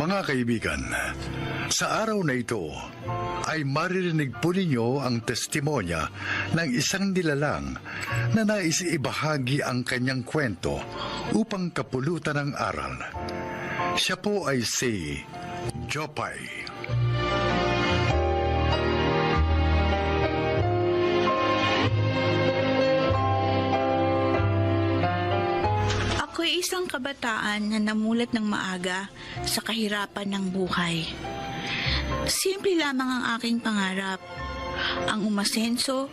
Mga kaibigan, sa araw na ito ay maririnig po ninyo ang testimonya ng isang nilalang na nais ibahagi ang kanyang kwento upang kapulutan ng aral. Siya po ay si Jopay. Ako'y isang kabataan na namulat ng maaga sa kahirapan ng buhay. Simple lamang ang aking pangarap, ang umasenso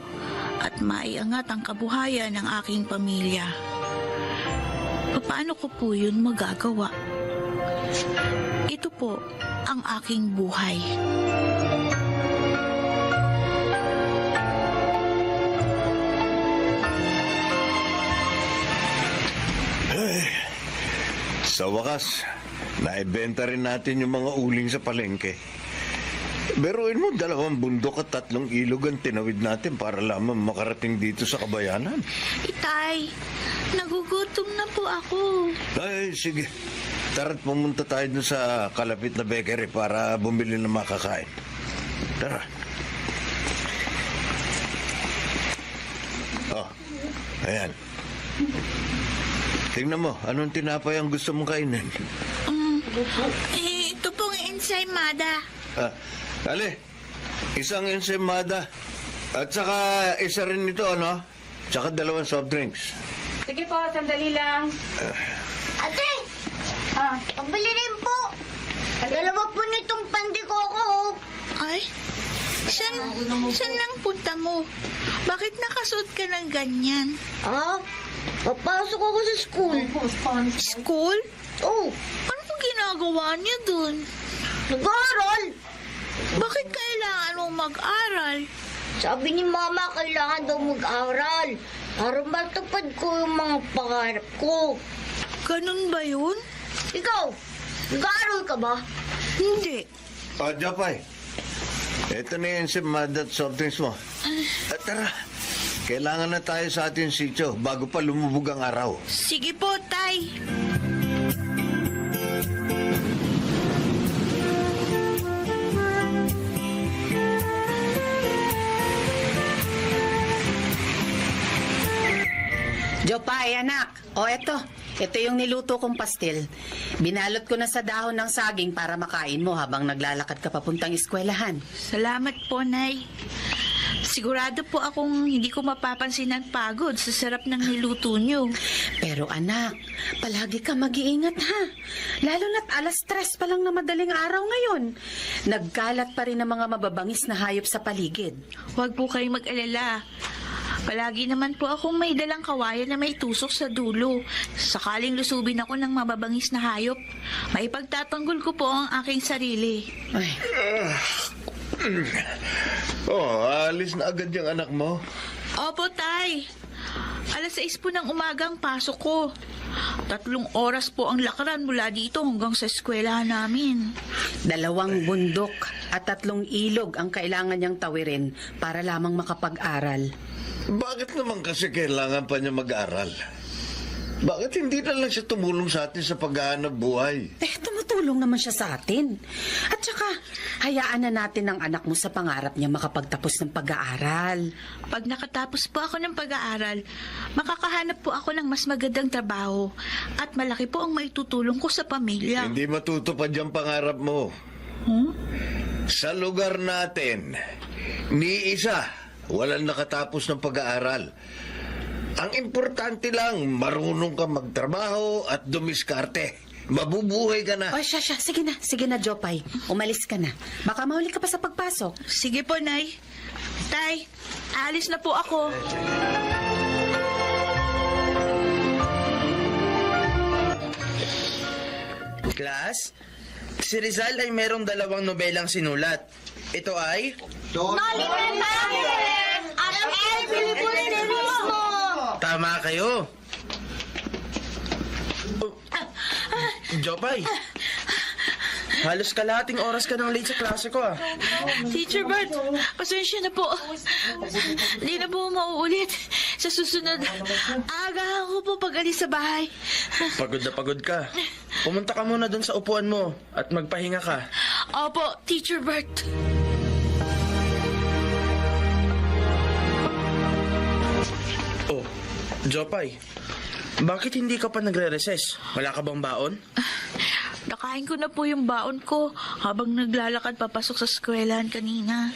at maiangat ang kabuhayan ng aking pamilya. Paano ko po yun magagawa? Ito po ang aking buhay. Sa wakas, naibenta rin natin yung mga uling sa palengke. Beruin mo, 2 bundok at 3 ilog ang tinawid natin para lamang makarating dito sa kabayanan. Itay, nagugutom na po ako. Ay, sige. Tara't pumunta tayo dun sa kalapit na bakery para bumili ng makakain. Tara. Oh, ayan. Tingnan mo, anong tinapay ang gusto mong kainin? Ito pong ensaymada. Ali, isang ensaymada. At saka isa rin ito, ano? Tsaka 2 soft drinks. Sige po, sandali lang. Ate! Pabili rin po. 2 po nitong pandikoko. Ay, saan lang punta mo? Bakit nakasuot ka ng ganyan? Papasok ako sa school. School? Oh, Ano pong ginagawa niya dun? nag-aaral. Bakit kailangan mong mag-aral? Sabi ni Mama, kailangan daw mag-aaral para matupad ko yung mga pangarap ko. Ganun ba yun? Ikaw, nag-aaral ka ba? Hindi. Japay, ito na yung ensaymada at soft drinks mo. At tara, kailangan na tayo sa ating sityo bago pa lumubog ang araw. Sige po, Tay. Jopay, anak. O, eto. Ito yung niluto kong pastil. Binalot ko na sa dahon ng saging para makain mo habang naglalakad ka papuntang eskwelahan. Salamat po, Nay. Sigurado po akong hindi ko mapapansin ang pagod sa sarap ng niluto niyo. Pero anak, palagi ka mag-iingat ha. Lalo na't 3:00 pa lang na madaling araw ngayon. Nagkalat pa rin ang mga mababangis na hayop sa paligid. Huwag po kayong mag-alala. Palagi naman po akong may dalang kawayan na may tusok sa dulo. Sakaling lusubin ako ng mababangis na hayop, maipagtatanggol ko po ang aking sarili. Ay, Alis na agad yung anak mo. Opo, Tay. 6:00 po ng umagang pasok ko. 3 oras po ang lakaran mula dito hanggang sa eskwelahan namin. 2 bundok at 3 ilog ang kailangan niyang tawirin para lamang makapag-aral. Bakit naman kasi kailangan pa niya mag-aral? Bakit hindi na lang siya tumulong sa atin sa paghahanap buhay? Tumutulong naman siya sa atin. At saka, hayaan na natin ang anak mo sa pangarap niya makapagtapos ng pag-aaral. Pag nakatapos po ako ng pag-aaral, makakahanap po ako ng mas magandang trabaho at malaki po ang maitutulong ko sa pamilya. Hindi matutupad yung pangarap mo. Sa lugar natin, ni isa, walang nakatapos ng pag-aaral. Ang importante lang, marunong ka magtrabaho at dumiskarte. Mabubuhay ka na. O, siya. Sige na, Jopay. Umalis ka na. Baka mahuli ka pa sa pagpasok. Sige po, Nay. Tay, alis na po ako. Class, si Rizal ay merong 2 nobelang sinulat. Ito ay... Tama kayo. Jopay, halos kalahating oras ka nang late sa klase ko ah. Teacher Bart, pasensya na po. Hindi na po mauulit. Sa susunod, agahan ko po pag alis sa bahay. Pagod na pagod ka. Pumunta ka muna doon sa upuan mo at magpahinga ka. Opo, Teacher Bert. Oh, Jopay, bakit hindi ka pa nagre-recess? Wala ka bang baon? Nakain ko na po yung baon ko habang naglalakad papasok sa eskwelahan kanina.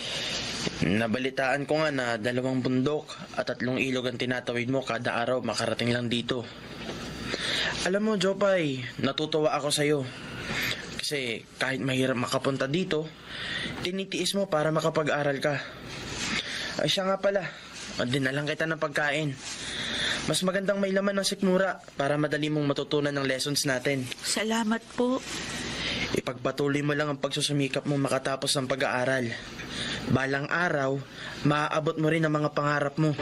Nabalitaan ko nga na 2 bundok at 3 ilog ang tinatawid mo kada araw makarating lang dito. Alam mo, Jopay, natutuwa ako sa'yo. Kasi kahit mahirap makapunta dito, tinitiis mo para makapag-aral ka. Ay siya nga pala, dinalang kita ng pagkain. Mas magandang may laman ng sikmura para madali mong matutunan ng lessons natin. Salamat po. Ipagpatuloy mo lang ang pagsusumikap mo makatapos ng pag-aaral. Balang araw, maaabot mo rin ang mga pangarap mo.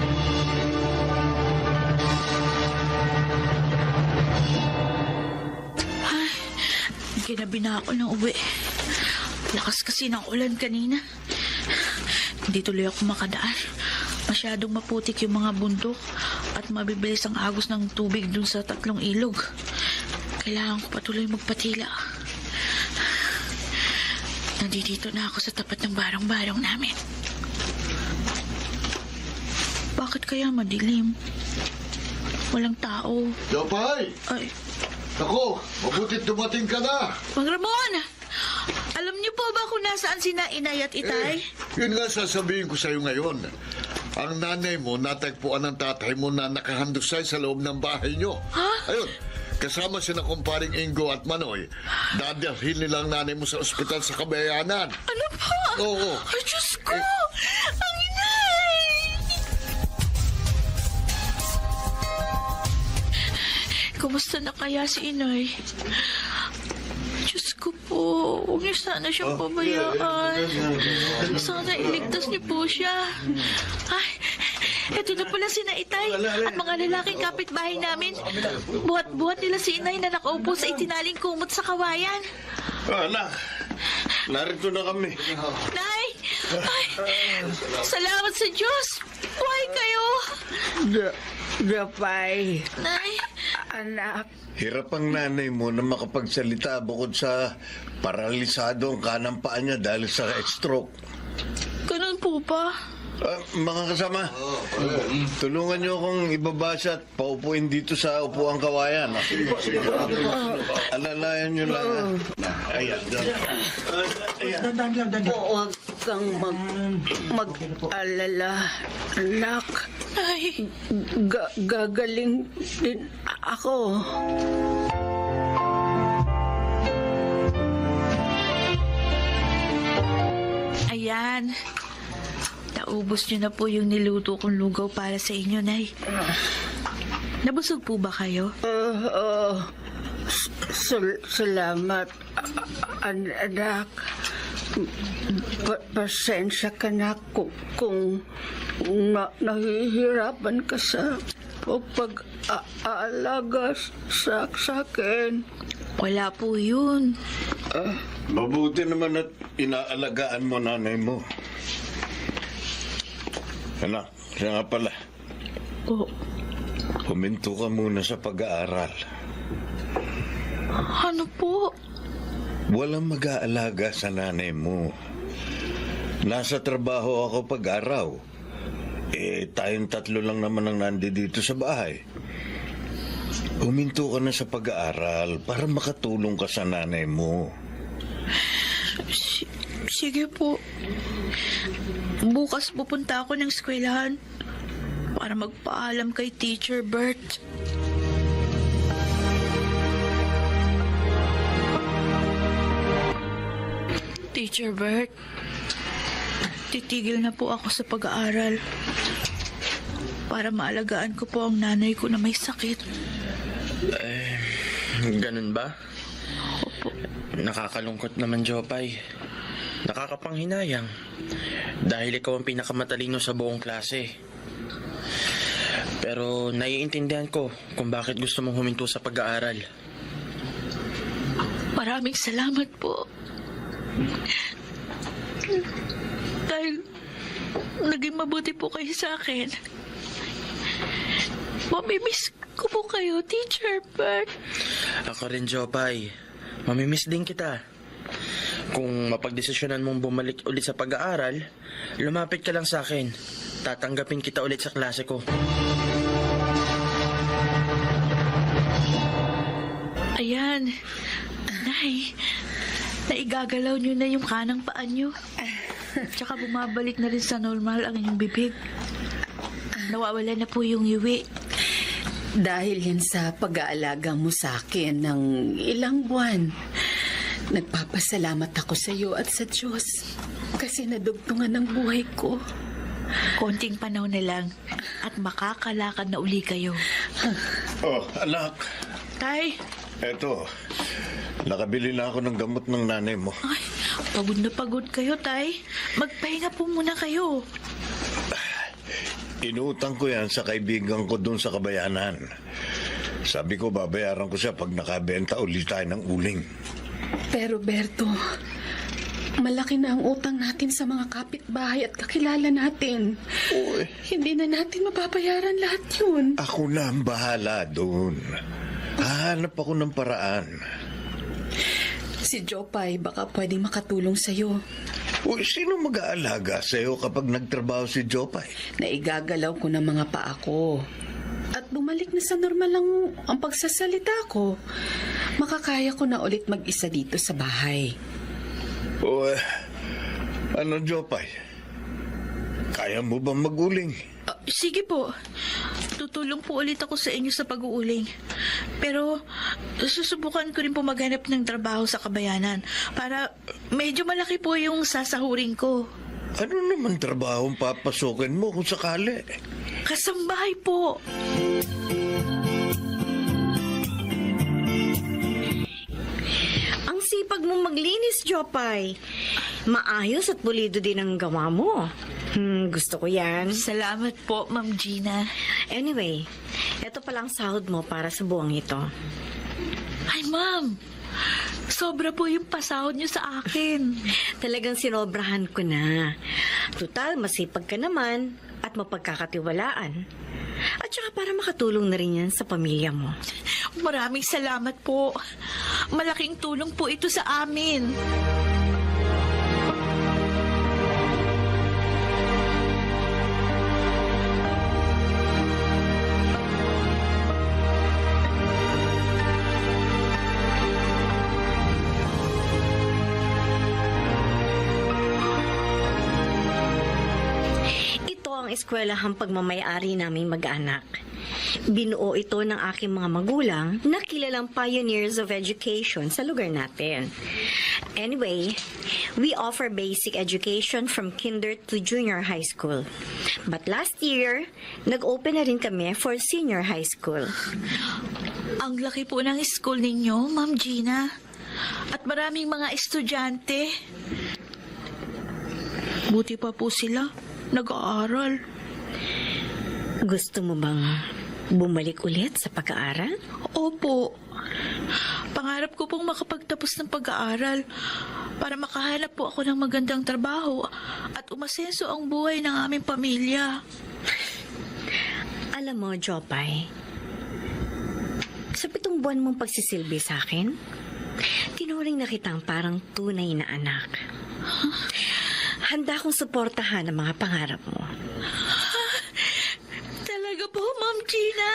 Ginabi na ako ng uwi. Lakas kasi ng ulan kanina. Hindi tuloy ako makadaan. Masyadong maputik yung mga bundok at mabibilis ang agos ng tubig dun sa 3 ilog. Kailangan ko patuloy magpatila. Nandito na ako sa tapat ng barong-barong namin. Bakit kaya madilim? Walang tao. Jopay! Ay, Ako, mabutit dumating ka na. Mang Ramon! Alam niyo po ba kung nasaan sina Inay at Itay? Yun nga sasabihin ko sa'yo ngayon. Ang nanay mo natagpuan ng tatay mo na nakahandusay sa loob ng bahay nyo. Ha? Ayun, kasama sina kumparing Ingo at Manoy. Dadalhin nilang nanay mo sa ospital sa Kabayanan. Ano po? Oo. Ay, Diyos ko! Ang Inay! Kumusta na kaya si Inay? Diyos ko po, huwag niyo sana siyang pabayaan. Sana iligtas niyo po siya. Ay, eto na pala si Itay at mga lalaking kapitbahay namin. Buhat-buhat nila si Inay na nakaupo sa itinaling kumot sa kawayan. Anak, narito na kami. Nay! Ay! Salamat sa Diyos! Buhay kayo! Jopay, Nay! anak, Hirap ang nanay mo na makapagsalita bukod sa paralisado ang kanang paa niya dahil sa stroke. Ganun po ba? Mga kasama, tulungan niyo akong ibaba siya at paupuin dito sa upuang kawayan. Alalayan niyo lang. Ayan. huwag kang mag-alala, anak. Nay! Gagaling din ako. Ayan. Naubos niyo na po yung niluto kong lugaw para sa inyo, Nay. Nabusog po ba kayo? Salamat, anak. Pasensya ka na kung nahihirapan ka sa pag-aalaga sa akin. Wala po yun. Mabuti naman at inaalagaan mo nanay mo. Anak, siya nga pala. Oh, Huminto ka muna sa pag-aaral. ano po? Walang mag-aalaga sa nanay mo. Nasa trabaho ako pag-araw. Tayong 3 lang naman ang nandito sa bahay. Huminto ka na sa pag-aaral para makatulong ka sa nanay mo. Sige po. Bukas pupunta ako ng eskwelahan para magpaalam kay Teacher Bert. Teacher Bert, titigil na po ako sa pag-aaral para maalagaan ko po ang nanay ko na may sakit. Ganun ba? Nakakalungkot naman, Jopay. Nakakapanghinayang. Dahil ikaw ang pinakamatalino sa buong klase. Pero naiintindihan ko kung bakit gusto mong huminto sa pag-aaral. Maraming salamat po. Dahil naging mabuti po kayo sa akin. Mamimiss ko po kayo, Teacher Bert. Ako rin, Jopay. Mamimiss din kita. Kung mapagdesisyonan mong bumalik ulit sa pag-aaral, lumapit ka lang sa akin. Tatanggapin kita ulit sa klase ko. Ayan. Nay, naigagalaw niyo na yung kanang paa niyo. Tsaka bumabalik na rin sa normal ang inyong bibig. Nawawala na po yung iwi. Dahil yan sa pag-aalaga mo sa akin ng ilang buwan, nagpapasalamat ako sa iyo at sa Diyos kasi nadugtungan ng buhay ko. Konting panahon na lang at makakalakad na uli kayo. Oh, anak. Tay, Eto, nakabili na ako ng gamot ng nanay mo. ay, pagod na pagod kayo, Tay. Magpahinga po muna kayo. Inuutang ko yan sa kaibigan ko dun sa Kabayanan. Sabi ko, babayaran ko siya pag nakabenta ulit tayo ng uling. Pero Berto, malaki na ang utang natin sa mga kapitbahay at kakilala natin. Uy, Hindi na natin mababayaran lahat yun. ako na ang bahala doon. Hahanap ako ng paraan. Si Jopay baka pwedeng makatulong sa'yo. Uy, sino mag-aalaga sa'yo kapag nagtrabaho si Jopay? Naigagalaw ko ng mga paa ko. At bumalik na sa normal lang ang pagsasalita ko. Makakaya ko na ulit mag-isa dito sa bahay. Uy, ano Jopay? Kaya mo ba maguling? Sige po. Tutulong po ulit ako sa inyo sa pag-uuling. Pero susubukan ko rin po maghanap ng trabaho sa Kabayanan para medyo malaki po yung sasahurin ko. Ano naman trabaho ang papasukin mo kung sakali? Kasambahay po. Ang sipag mong maglinis, Jopay. Maayos at pulido din ang gawa mo. Gusto ko yan. Salamat po, Ma'am Gina. Anyway, eto palang sahod mo para sa buwang ito. Ay, Ma'am. Sobra po yung pasahod niyo sa akin. Talagang sinobrahan ko na. Tutal, masipag ka naman at mapagkakatiwalaan. At saka para makatulong na rin yan sa pamilya mo. Maraming salamat po. Malaking tulong po ito sa amin. Ito ang eskwelahang pagmamayari naming mag-anak. Binuo ito ng aking mga magulang na kilalang pioneers of education sa lugar natin. Anyway, we offer basic education from kinder to junior high school. But last year, nag-open na rin kami for senior high school. Ang laki po ng school ninyo, Ma'am Gina. At maraming mga estudyante. Buti pa po sila. Nag-aaral. Gusto mo bang bumalik ulit sa pag-aaral? Opo. Pangarap ko pong makapagtapos ng pag-aaral para makahanap po ako ng magandang trabaho at umasenso ang buhay ng aming pamilya. Alam mo, Jopay, sa 7 buwan mong pagsisilbi sa akin, tinuring na kitang parang tunay na anak. Handa akong suportahan ang mga pangarap mo. Talaga po, Ma'am Gina?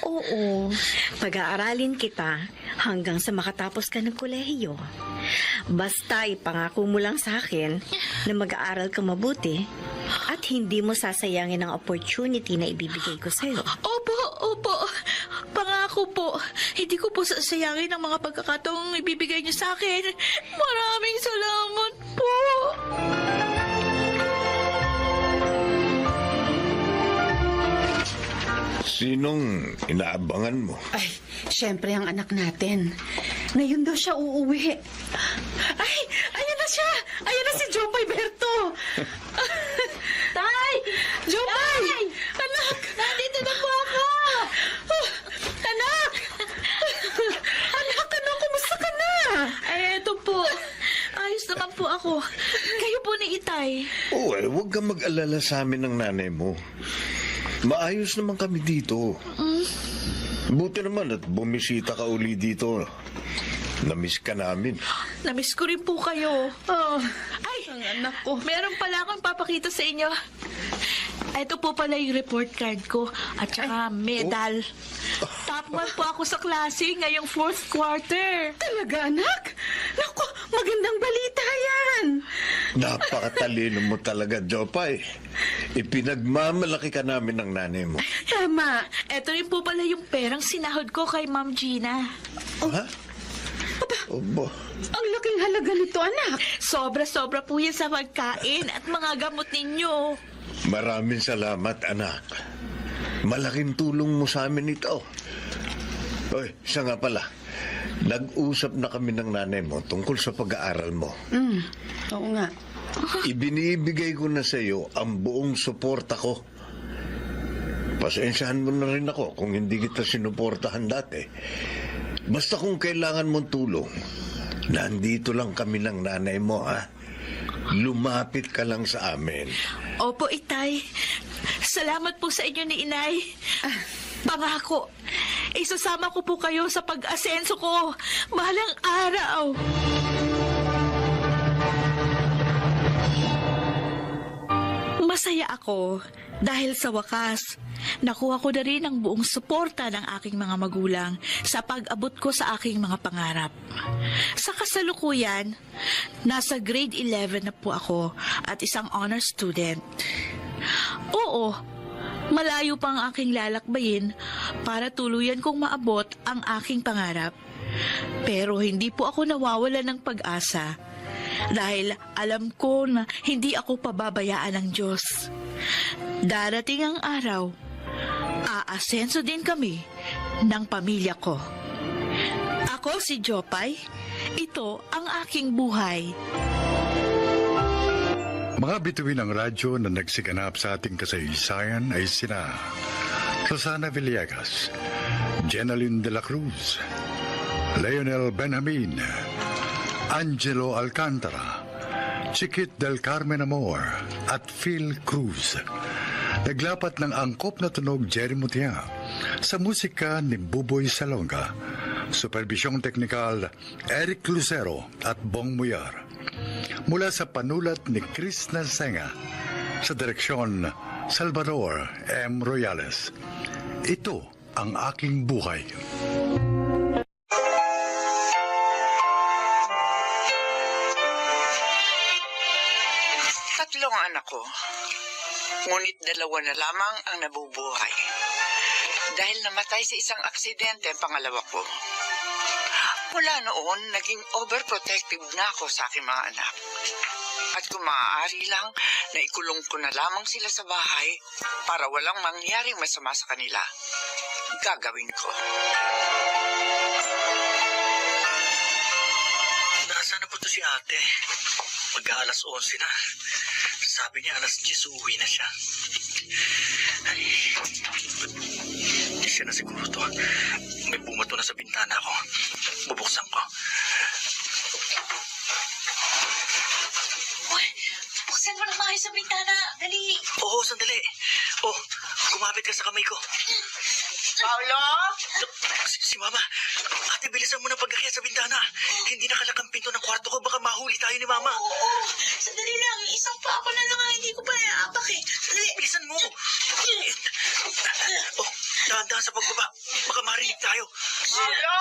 Oo, pag-aaralin kita hanggang sa makatapos ka ng kolehiyo. Basta ipangako mo lang sa akin na mag-aaral ka mabuti at hindi mo sasayangin ang opportunity na ibibigay ko sa'yo. Opo, opo. Pangako po. Hindi ko po sasayangin ang mga pagkakataong ibibigay niyo sa akin. Maraming salamat po. Sinong inaabangan mo? Ay, syempre ang anak natin. Ngayon daw siya uuwi. Ay, ayan na siya! Ayan na si Jopay Berto! Tay! Jopay! Anak! Nandito na po ako! Anak! Anak, kumusta ka na? Ay, eto po. Ayos naman po ako. Kayo po ni Itay. Huwag kang mag-alala sa amin ng nanay mo. Maayos naman kami dito. Buti naman at bumisita ka uli dito. Namiss ka namin. Namiss ko rin po kayo. Oh, Ay, ang anak ko. meron pala akong papakita sa inyo. Ito po pala yung report card ko at saka medal. Top 1 po ako sa klase ngayong 4th quarter. Talaga, anak? Naku, magandang balita yan. Napakatalino mo talaga, Jopay. Ipinagmamalaki ka namin ng nanay mo. Tama. Ito rin po pala yung perang sinahod ko kay Ma'am Gina. Ha? Obo. Ang laking halaga nito, anak. Sobra-sobra po yan sa pagkain at mga gamot ninyo. Maraming salamat, anak. Malaking tulong mo sa amin ito. Oy, siya nga pala. Nag-usap na kami ng nanay mo tungkol sa pag-aaral mo. Oo nga. Ibinibigay ko na sa iyo ang buong suporta ko. Pasensyahan mo na rin ako kung hindi kita sinuportahan dati. Basta kung kailangan mong tulong, nandito lang kami ng nanay mo, ha? Lumapit ka lang sa amin. Opo, Itay. Salamat po sa inyo ni Inay. Pangako, isasama ko po kayo sa pag-asenso ko. Bahalang araw. Masaya ako dahil sa wakas, nakuha ko na rin ang buong suporta ng aking mga magulang sa pag-abot ko sa aking mga pangarap. Sa kasalukuyan, nasa grade 11 na po ako at isang honor student. Oo, malayo pa ang aking lalakbayin para tuluyan kong maabot ang aking pangarap. Pero hindi po ako nawawala ng pag-asa dahil alam ko na hindi ako pababayaan ng Diyos. Darating ang araw, aasenso din kami ng pamilya ko. Ako si Jopay, ito ang aking buhay. Mga bituin ng radyo na nagsiganap sa ating kasaysayan ay sina Susana Villegas, Jenaline de la Cruz, Leonel Benjamin, Angelo Alcantara, Chiquit del Carmen Amor at Phil Cruz. Naglapat ng angkop na tunog Jerry Mutia sa musika ni Buboy Salonga. Supervisyong teknikal Eric Lucero at Bong Muyar. Mula sa panulat ni Chris Nalsenga, sa direksyon Salvador M. Royales. Ito ang aking buhay. Tatlong anak ko, ngunit 2 na lamang ang nabubuhay. Dahil namatay sa isang aksidente ang pangalawa ko. Mula noon, naging overprotective na ako sa aking mga anak. At kung maaari lang, naikulong ko na lamang sila sa bahay para walang mangyaring masama sa kanila. Gagawin ko. Nasaan na po to si ate? Mag-aalas 11 na. Sabi niya alas 10 uuwi na siya. Ay, siya na siguro to. May bumato na sa bintana ko. Bubuksan ko. Uy, buksan mo na mahay sa bintana. Dali. Oo, sandali. Oh, kumapit ka sa kamay ko. Paolo? Si Mama. Ate, bilisan mo ng pagkakaya sa bintana. Hindi nakalak ang pinto ng kwarto ko. Baka mahuli tayo ni Mama. Oo, sandali lang. Isang pa ako na lang ang hindi ko pa naapak eh. Sandali. Bilisan mo. Oh, dahan-dahan sa pagbaba. Baka marinig tayo. Paolo!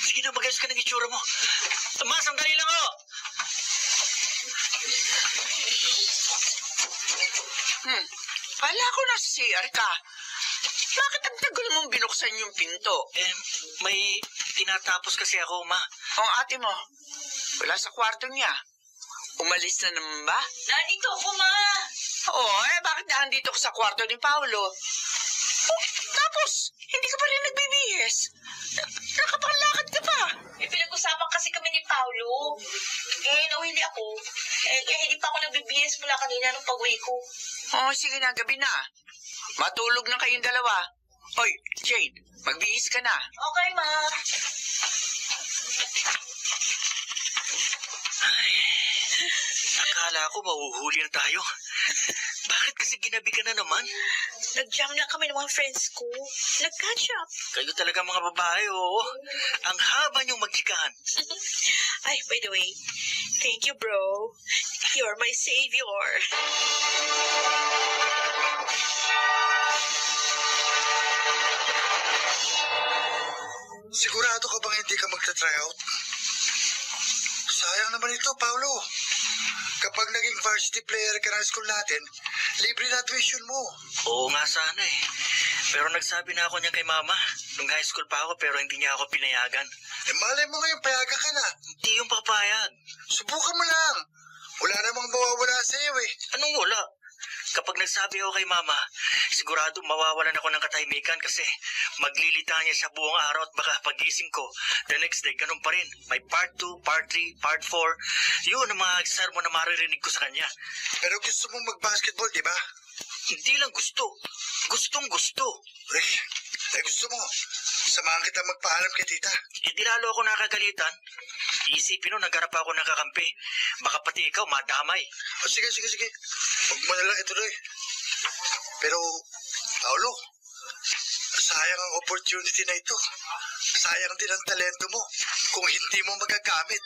Sige na, mag-ayos ka ng itsura mo. Ma, sandali lang oh. Kala ko na CR ka. Bakit ang tagal mong binuksan yung pinto? May tinatapos kasi ako, Ma. Ang ate mo, wala sa kwarto niya. Umalis na naman ba? Nandito ako, ma. Oo, bakit nandito ka sa kwarto ni Paolo? Oh, tapos, hindi ka pa rin nagbibihis. Nakapanglakad ka pa. Pinag-usapan kasi kami ni Paulo. Nawili ako. Hindi pa ako nagbibihis mula kanina nung pag-uwi ko. Oh, sige na, gabi na. Matulog na kayong dalawa. Hoy, Jade, magbihis ka na. Okay, ma. Akala ko mahuhuli na tayo. Bakit kasi ginabi ka na naman? Nag-jam lang kami ng mga friends ko. Nag-catch up. Kayo talaga mga babae, oo. Ang haba niyong magchikahan. Ay, by the way, thank you, bro. You're my savior. Sigurado ka bang hindi ka magta-try out? Sayang naman ito, Paolo. Kapag naging varsity player ka ng school natin, libre na tuition mo. Oo nga sana eh. Pero nagsabi na ako niyan kay mama. Nung high school pa ako pero hindi niya ako pinayagan. Malay mo ngayon, payagan ka na. Hindi yung papayag. Subukan mo lang. Wala namang mawawala sa iyo eh. Anong wala? Kapag nagsabi ako kay mama, sigurado mawawalan ako ng katahimikan kasi maglilita niya sa buong araw at baka pagising ko, the next day, ganun pa rin. May part 2, part 3, part 4. Yun ang mga sermon na maririnig ko sa kanya. Pero gusto mong mag-basketball, di ba? Hindi lang gusto. Gustong gusto. Gusto mo. Samahan kita magpaalam kay tita. Di lalo ako nakagalitan. Iisipin nun, nagharap ako ng kakampi. Baka pati ikaw madamay. Sige. Huwag mo na lang ituloy. Pero, Paolo, sayang ang opportunity na ito. Sayang din ang talento mo kung hindi mo magagamit.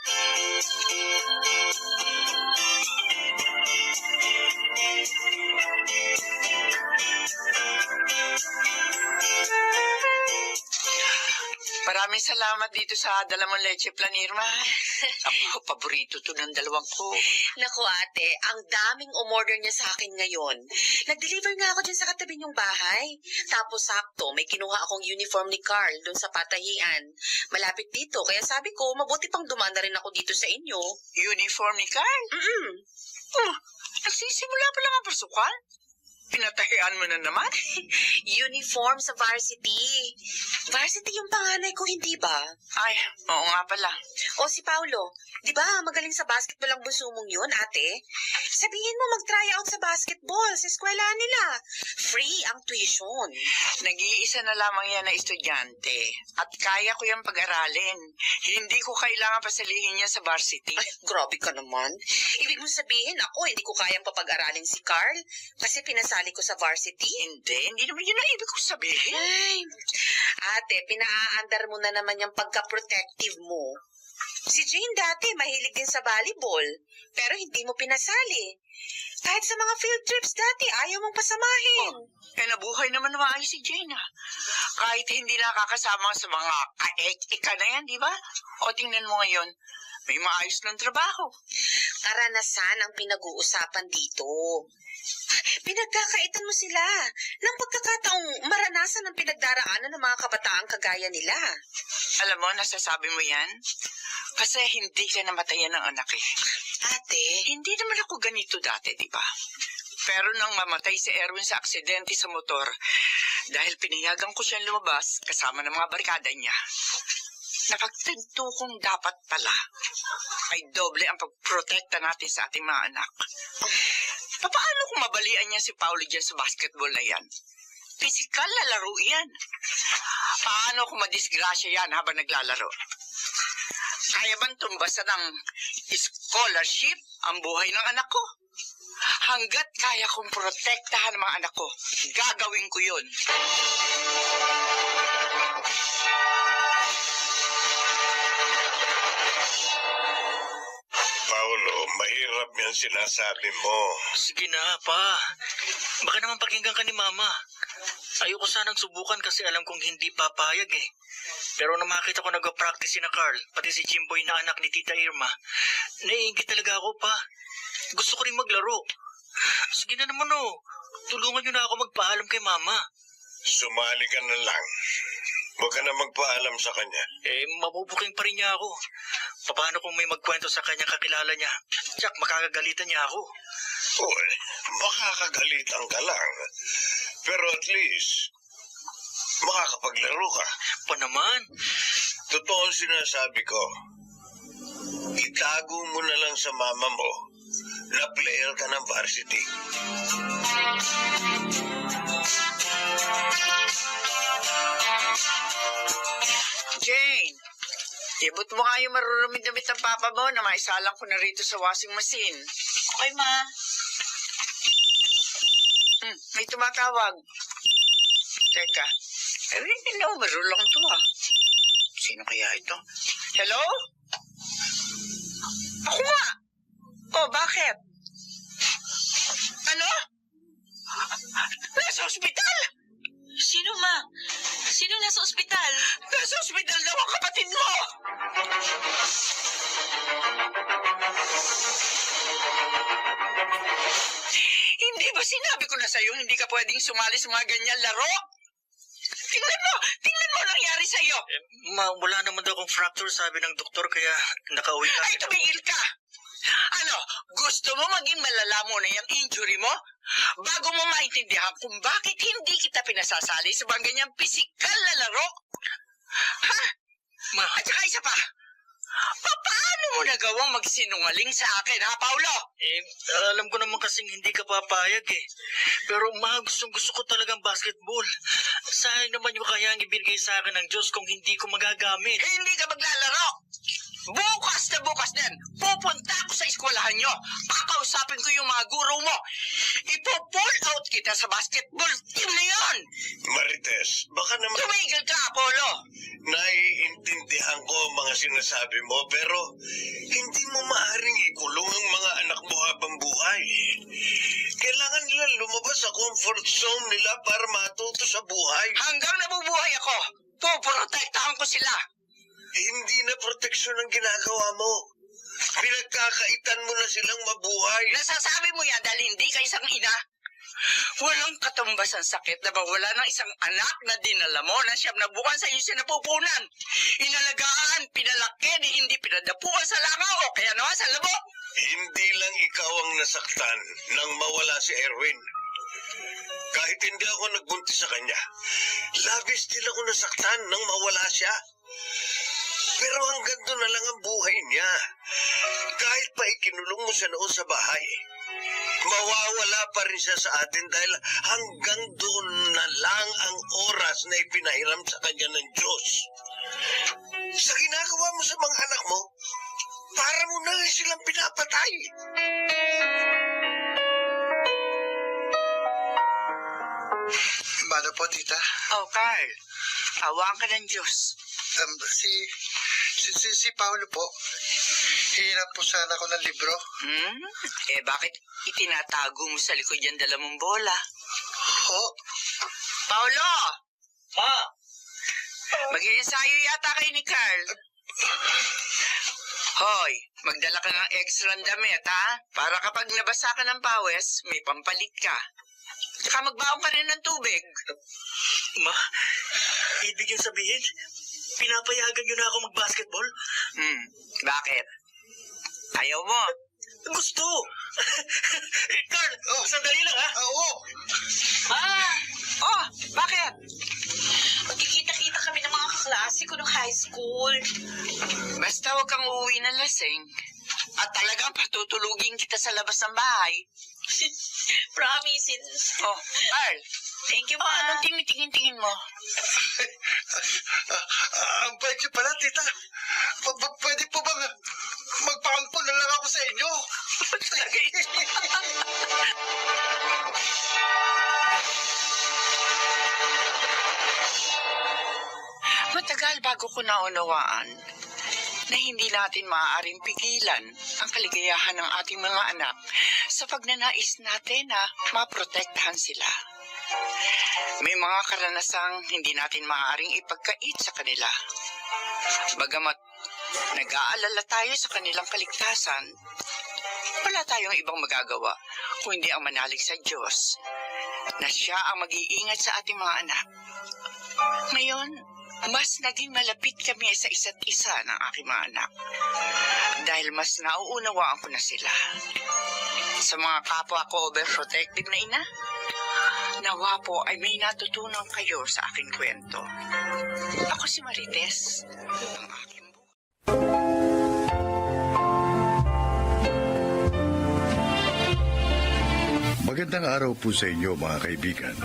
Maraming salamat dito sa dala mong leche plan, Irma. Ako, paborito to ng dalawang ko. Naku ate, ang daming umorder niya sa akin ngayon. Nag-deliver nga ako dyan sa katabi niyong bahay. Tapos sakto, may kinuha akong uniform ni Carl doon sa patahian. Malapit dito, kaya sabi ko, mabuti pang dumaan na rin ako dito sa inyo. Uniform ni Carl? Oh, nagsisimula pa lang ang pasukan? Pinatahian mo na naman? Uniform sa varsity. Varsity yung panganay ko, hindi ba? Ay, oo nga pala. O si Paulo, di ba magaling sa basketball ang bunso mong yun, ate? Sabihin mo mag-try out sa basketball sa eskwelahan nila. Free ang tuition. Nag-iisa na lamang yan na estudyante. At kaya ko yung pag-aralin. Hindi ko kailangan pasalihin niya sa varsity. Ay, grabe ka naman. Ibig mo sabihin ako, hindi ko kayang papag-aralin si Carl kasi pinasali ko sa varsity? Hindi naman yun ang ibig ko sabihin. Ay, ate, pinaaandar mo na naman yung pagka-protective mo. Si Jane dati mahilig din sa volleyball, pero hindi mo pinasali. Kahit sa mga field trips dati, ayaw mong pasamahin. Nabuhay naman na maayos si Jane, ha? Kahit hindi nakakasama sa mga kaek-ika na yan, di ba? O tingnan mo ngayon, may maayos ng trabaho. Karanasan ang pinag-uusapan dito. Pinagkakaitan mo sila ng pagkakataong maranasan ang pinagdaraanan ng mga kabataang kagaya nila. Alam mo, nasasabi mo yan? Kasi hindi ka namatayan ng anak eh. Ate, Hindi naman ako ganito dati, di ba? Pero nang mamatay si Erwin sa aksidente sa motor, dahil pinayagan ko siyang lumabas kasama ng mga barkada niya, napagtanto kong dapat pala ay doble ang pagprotekta natin sa ating mga anak. Paano kung mabalian niya si Paulo dyan sa basketball na yan? Pisikal na laro yan. Paano kung madisgrasya yan habang naglalaro? Kaya bang tumbasan ng scholarship ang buhay ng anak ko? Hanggat kaya kong protektahan ang mga anak ko, gagawin ko yun. Paolo, mahirap yan sinasabi mo. Sige na, pa. Baka naman pakinggan ka ni mama. Ayoko sanang subukan kasi alam kong hindi papayag eh. Pero nung makita ko nag-practice si na Carl, pati si Jimboy na anak ni Tita Irma, naiingit talaga ako pa. Gusto ko rin maglaro. Sige na naman oh. Tulungan niyo na ako magpaalam kay mama. Sumali ka na lang. Huwag ka na magpaalam sa kanya. Mabubuking pa rin niya ako. Paano kung may magkwento sa kanya kakilala niya? Jack, makakagalitan niya ako. Uy, makakagalitan ka lang. Pero at least, makakapaglaro ka. Pa naman? Totoo ang sinasabi ko. Itago mo na lang sa mama mo na player ka ng varsity. Jane, ibot mo nga yung marurumid damit ng papa mo na maisalang ko na rito sa washing machine. Okay, ma. May tumatawag. Teka. Numero lang to ah. Sino kaya ito? Hello? Ako nga. Oh, bakit? Ano? Nasa ospital? Sino, ma? Sino nasa ospital? Nasa ospital daw ang kapatid mo! Hindi ba sinabi ko na sa'yo hindi ka pwedeng sumali sa mga ganyan laro? Tingnan mo ang nangyari sa'yo. Ma, wala naman daw akong fracture, sabi ng doktor, kaya nakauwi ka. Ay, tumigil ka! Ano, gusto mo maging malala mo na yung injury mo? Bago mo maintindihan kung bakit hindi kita pinasasali sa mga ganyang pisikal na laro? Ha? Ma, At saka isa pa, paano mo nagawang magsinungaling sa akin, ha, Paulo? alam ko naman kasing hindi ka papayag eh. Pero ma, gusto ko talagang basketball. Sayang naman yung kayang ibigay sa akin ng Diyos kung hindi ko magagamit. Hindi ka maglalaro. Bukas na bukas din, pupunta ako sa eskwelahan nyo. Kakausapin ko yung mga guro mo. Ipo-pull out kita sa basketball team na yun. Marites, baka naman Tumigil ka, Apollo. naiintindihan ko ang mga sinasabi mo, pero hindi mo maaaring ikulong ang mga anak mo habang buhay. Kailangan nila lumabas sa comfort zone nila para matuto sa buhay. Hanggang nabubuhay ako, puprotektahan ko sila. Hindi na proteksyon ang ginagawa mo. Pinagkakaitan mo na silang mabuhay. Nasasabi mo yan dahil hindi ka isang ina. Walang katumbas ang sakit na mawala ng isang anak na dinala mo na siyam na buwan sa iyong sinapupunan. Inalagaan, pinalaki, di hindi pinadapuan sa langaw o kaya naman sa labo. Hindi lang ikaw ang nasaktan nang mawala si Erwin. Kahit hindi ako nagbuntis sa kanya, labis din ako nasaktan nang mawala siya. Pero hanggang doon na lang ang buhay niya. Kahit pa ikinulong mo siya noon sa bahay, mawawala pa rin siya sa atin dahil hanggang doon na lang ang oras na ipinahiram sa kanya ng Diyos. Sa ginagawa mo sa mga anak mo, para mo na rin silang pinapatay. Mano po, tita? Oh, Carl, awang ka ng Diyos. Si Paolo po. Hirap po sana ako ng libro. Bakit itinatago mo sa likod yan dala mong bola? Ho? Paolo! Ma! Mag-iensayo yata kayo ni Carl. Hoy, magdala ka ng extra damit, ha? Para kapag nabasa ka ng pawis, may pampalit ka. Tsaka magbaon ka rin ng tubig. Ma, ibig yung sabihin, pinapayagan nyo na ako mag-basketball? Bakit? Ayaw mo? Gusto! Carl, sandali lang ha? Oo! Bakit? Magkikita-kita kami ng mga kaklase ko nung high school. Basta huwag kang uuwi ng lasing. At talagang patutulugin kita sa labas ng bahay. Promise. Oh, Carl. Thank you, Ma. Anong tinitingin-tingin mo? Ang bait niyo pala, tita. Pwede po bang magpaampon na lang ako sa inyo? Matagal bago ko naunawaan na hindi natin maaaring pigilan ang kaligayahan ng ating mga anak sa pagnanais natin na maprotektahan sila. May mga karanasang hindi natin maaaring ipagkait sa kanila. Bagamat nag-aalala tayo sa kanilang kaligtasan, wala tayong ibang magagawa kung hindi ang manalig sa Diyos na Siya ang mag-iingat sa ating mga anak. Ngayon, mas naging malapit kami sa isa't isa ng aking mga anak dahil mas nauunawaan ko na sila. Sa mga kapwa ko overprotective na ina, nawa po ay may natutunan kayo sa aking kwento. Ako si Marites, ang aking Magandang araw po sa inyo mga kaibigan.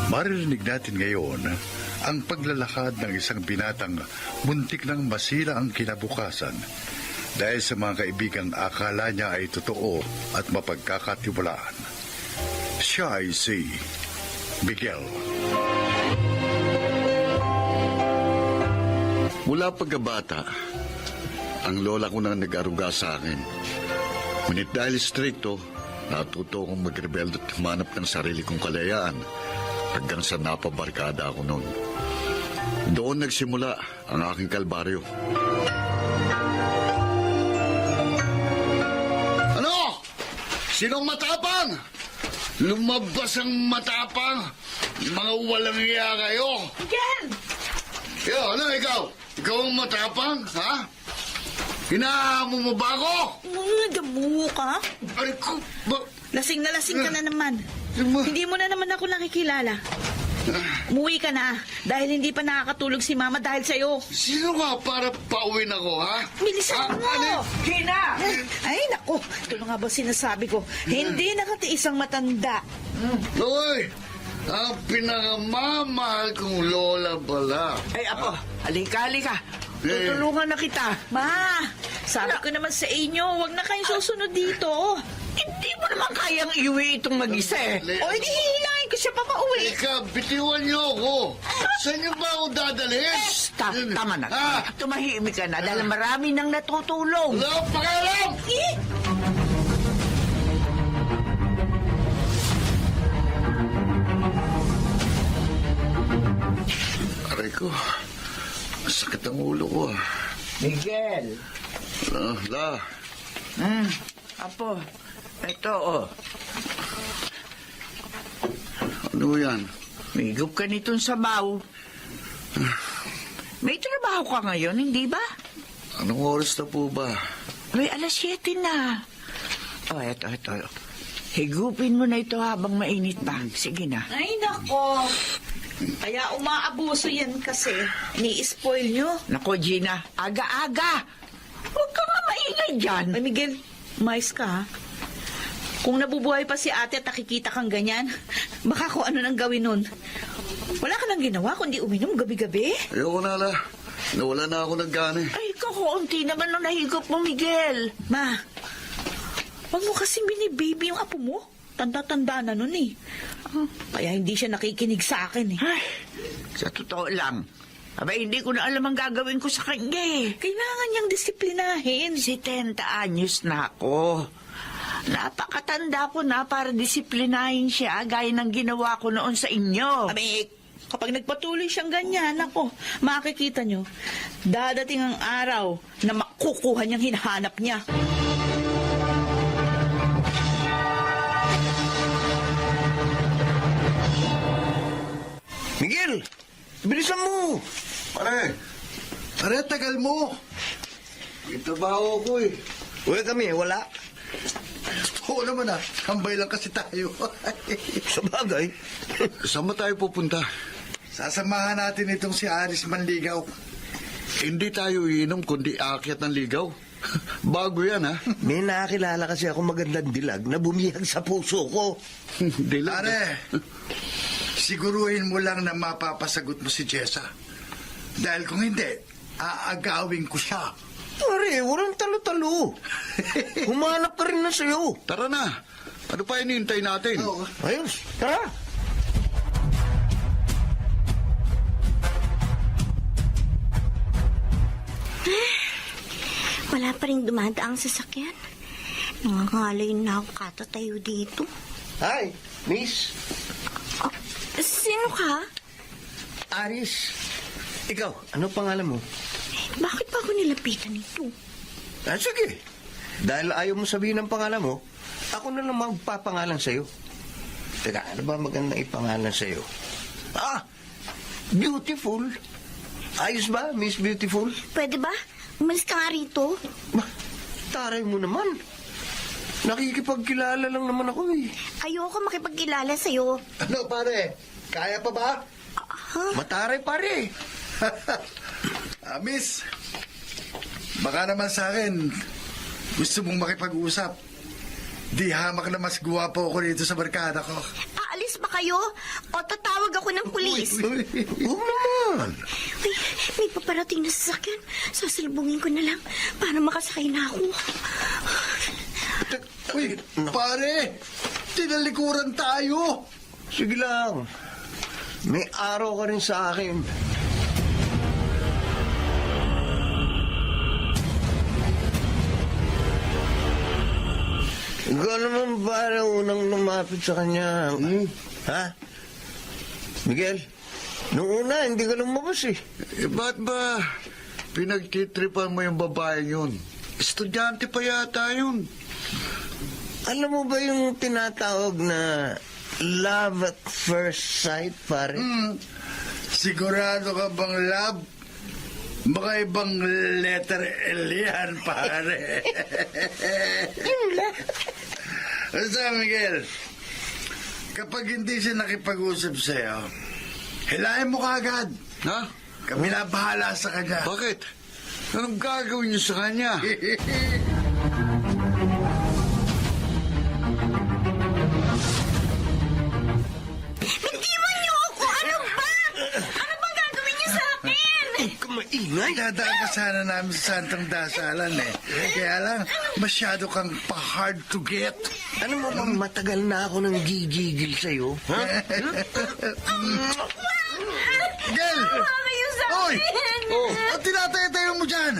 Maririnig natin ngayon ang paglalakad ng isang binatang muntik nang masira ang kinabukasan Dahil sa mga kaibigang akala niya ay totoo at mapagkakatiwalaan. Siya ay si Miguel. Mula pagkabata, ang lola ko na nag-aruga sa akin. Ngunit dahil stricto, natuto akong magrebelde at humanap ng sarili kong kalayaan hanggang sa napabarkada ako noon. Doon nagsimula ang aking kalbaryo. Ano? Sinong matapang? Lumabas ang matapang? Mga walang iya kayo. Miguel! Yo, ano ikaw? Ikaw ang matapang, ha? Hinahamon mo ba ako? Damuho ka? Ay ko, ba? Lasing na lasing ka na naman. Hindi mo na naman ako nakikilala. Umuwi ka na dahil hindi pa nakakatulog si Mama dahil sa'yo. Sino ka para pauwin ako, ha? Bilisan mo! Ano? Gina! Ay, naku. Ito na nga ba sinasabi ko? Hindi nakatiis ang matanda. Uy! Ang pinakamamahal kong lola pala. Ay, apo, halika. Tutulungan na kita. Ma, sabi ko naman sa inyo, huwag na kayong susunod dito. Hindi mo naman kayang iwi itong mag-isa eh. O, hindi hihilahin ko siya pa pauwi. Ika, bitiwan niyo ako. Saan niyo ba ako dadalhin? Tama na. Ha? Tumahimik ka na dahil marami nang natutulong. Wala akong pakialam! Aray ko, sakit ang ulo ko. Miguel. La, Apo, ito oh. ano yan? Migup ka nitong sabaw. May trabaho ka ngayon, hindi ba? Anong oras na po ba? May alas 7 na. Oh, ito. Higupin mo na ito habang mainit pa. Sige na. Ay, nako. Kaya umaabuso yan kasi. Ni-spoil nyo. Nako, Gina, aga-aga. Huwag ka nga maingay dyan. Ay, Miguel, mais ka ha? Kung nabubuhay pa si ate at nakikita kang ganyan, baka kung ano nang gawin nun. Wala ka nang ginawa kundi uminom gabi-gabi. Ayoko na, La. Nawala na ako ng gana. Ay, kakaunti naman nung nahigop mo, Miguel. Ma, wag mo kasing binibaby yung apo mo. Tanda-tanda na nun eh. Kaya hindi siya nakikinig sa akin eh. Ay, sa totoo lang. Aba, hindi ko na alam ang gagawin ko sa kanya eh. Kailangan niyang disiplinahin. 70 anyos na ako. Napakatanda ko na para disiplinahin siya gaya ng ginawa ko noon sa inyo. Abi, kapag nagpatuloy siyang ganyan, ako, makikita nyo, dadating ang araw na makukuha niyang hinahanap niya. Miguel, bilisan mo. Pare, tagal mo. Itrabaho ko eh. Uy kami, wala. Oo naman kambay lang kasi tayo. Sa bagay. Saan tayo pupunta? Sasamahan natin itong si Aris Manligaw. Hindi tayo iinom kundi aakyat ng ligaw. Bago yan, ha? May nakakilala kasi ako magandang dilag na bumihag sa puso ko. Dilag. Pare, siguruhin mo lang na mapapasagot mo si Jessa. Dahil kung hindi, aagawin ko siya. Pare, walang talo-talo. Humanap ka rin na sa'yo. Tara na. Ano pa hinihintay natin? Oo. Ayos, tara. Wala pa rin dumadaang sasakyan. Nangangalay na ako katatayo dito. Hi, miss. Oh, sino ka? Aris. Ikaw, ano pangalan mo? Bakit pa ako nilapitan nito? Sige. Dahil ayaw mo sabihin ang pangalan mo, ako na lang magpapangalan sa'yo. Teka, ano ba magandang ipangalan sa'yo? Beautiful. Ayos ba, Miss Beautiful? Pwede ba? Umalis ka nga rito. Taray mo naman. Nakikipagkilala lang naman ako eh. Ayoko makipagkilala sa'yo. Ano pare, kaya pa ba? Mataray pare. Miss, baka naman sa akin, gusto mong makipag-usap. Di hamak na mas guwapo ako dito sa barkada ko. Aalis Aalis ba kayo? O tatawag ako ng pulis? Huwag naman. Ay, may paparating na sasakyan. Sasalubungin ko na lang para makasakay na ako. Uy, pare! Tinalikuran tayo! Sige lang. May araw ka rin sa akin. Ikaw naman para unang lumapit sa kanya. Ha? Miguel, nung una, hindi ka lumabas eh. Ba't ba pinagtitripan mo yung babae yun? Estudyante pa yata yun. Alam mo ba yung tinatawag na love at first sight, pare? Sigurado ka bang love? Baka ibang letter L yan, pare. Basta, Miguel, kapag hindi siya nakipag-usap sa'yo, hilahin mo kaagad. Ha? Kami na bahala sa kanya. Bakit? Anong gagawin niyo sa kanya? Bitiwan niyo ako! Ano ba? Ano bang gagawin niyo sa akin? Kamaingay. Dadaan ka sana namin sa Santang Dasalan eh. Kaya lang, masyado kang pa-hard to get. Ano mo bang matagal na ako nang gigigil sa'yo? Ha? Miguel! Kayo sa Oy! akin! At tinatayo-tayo mo dyan!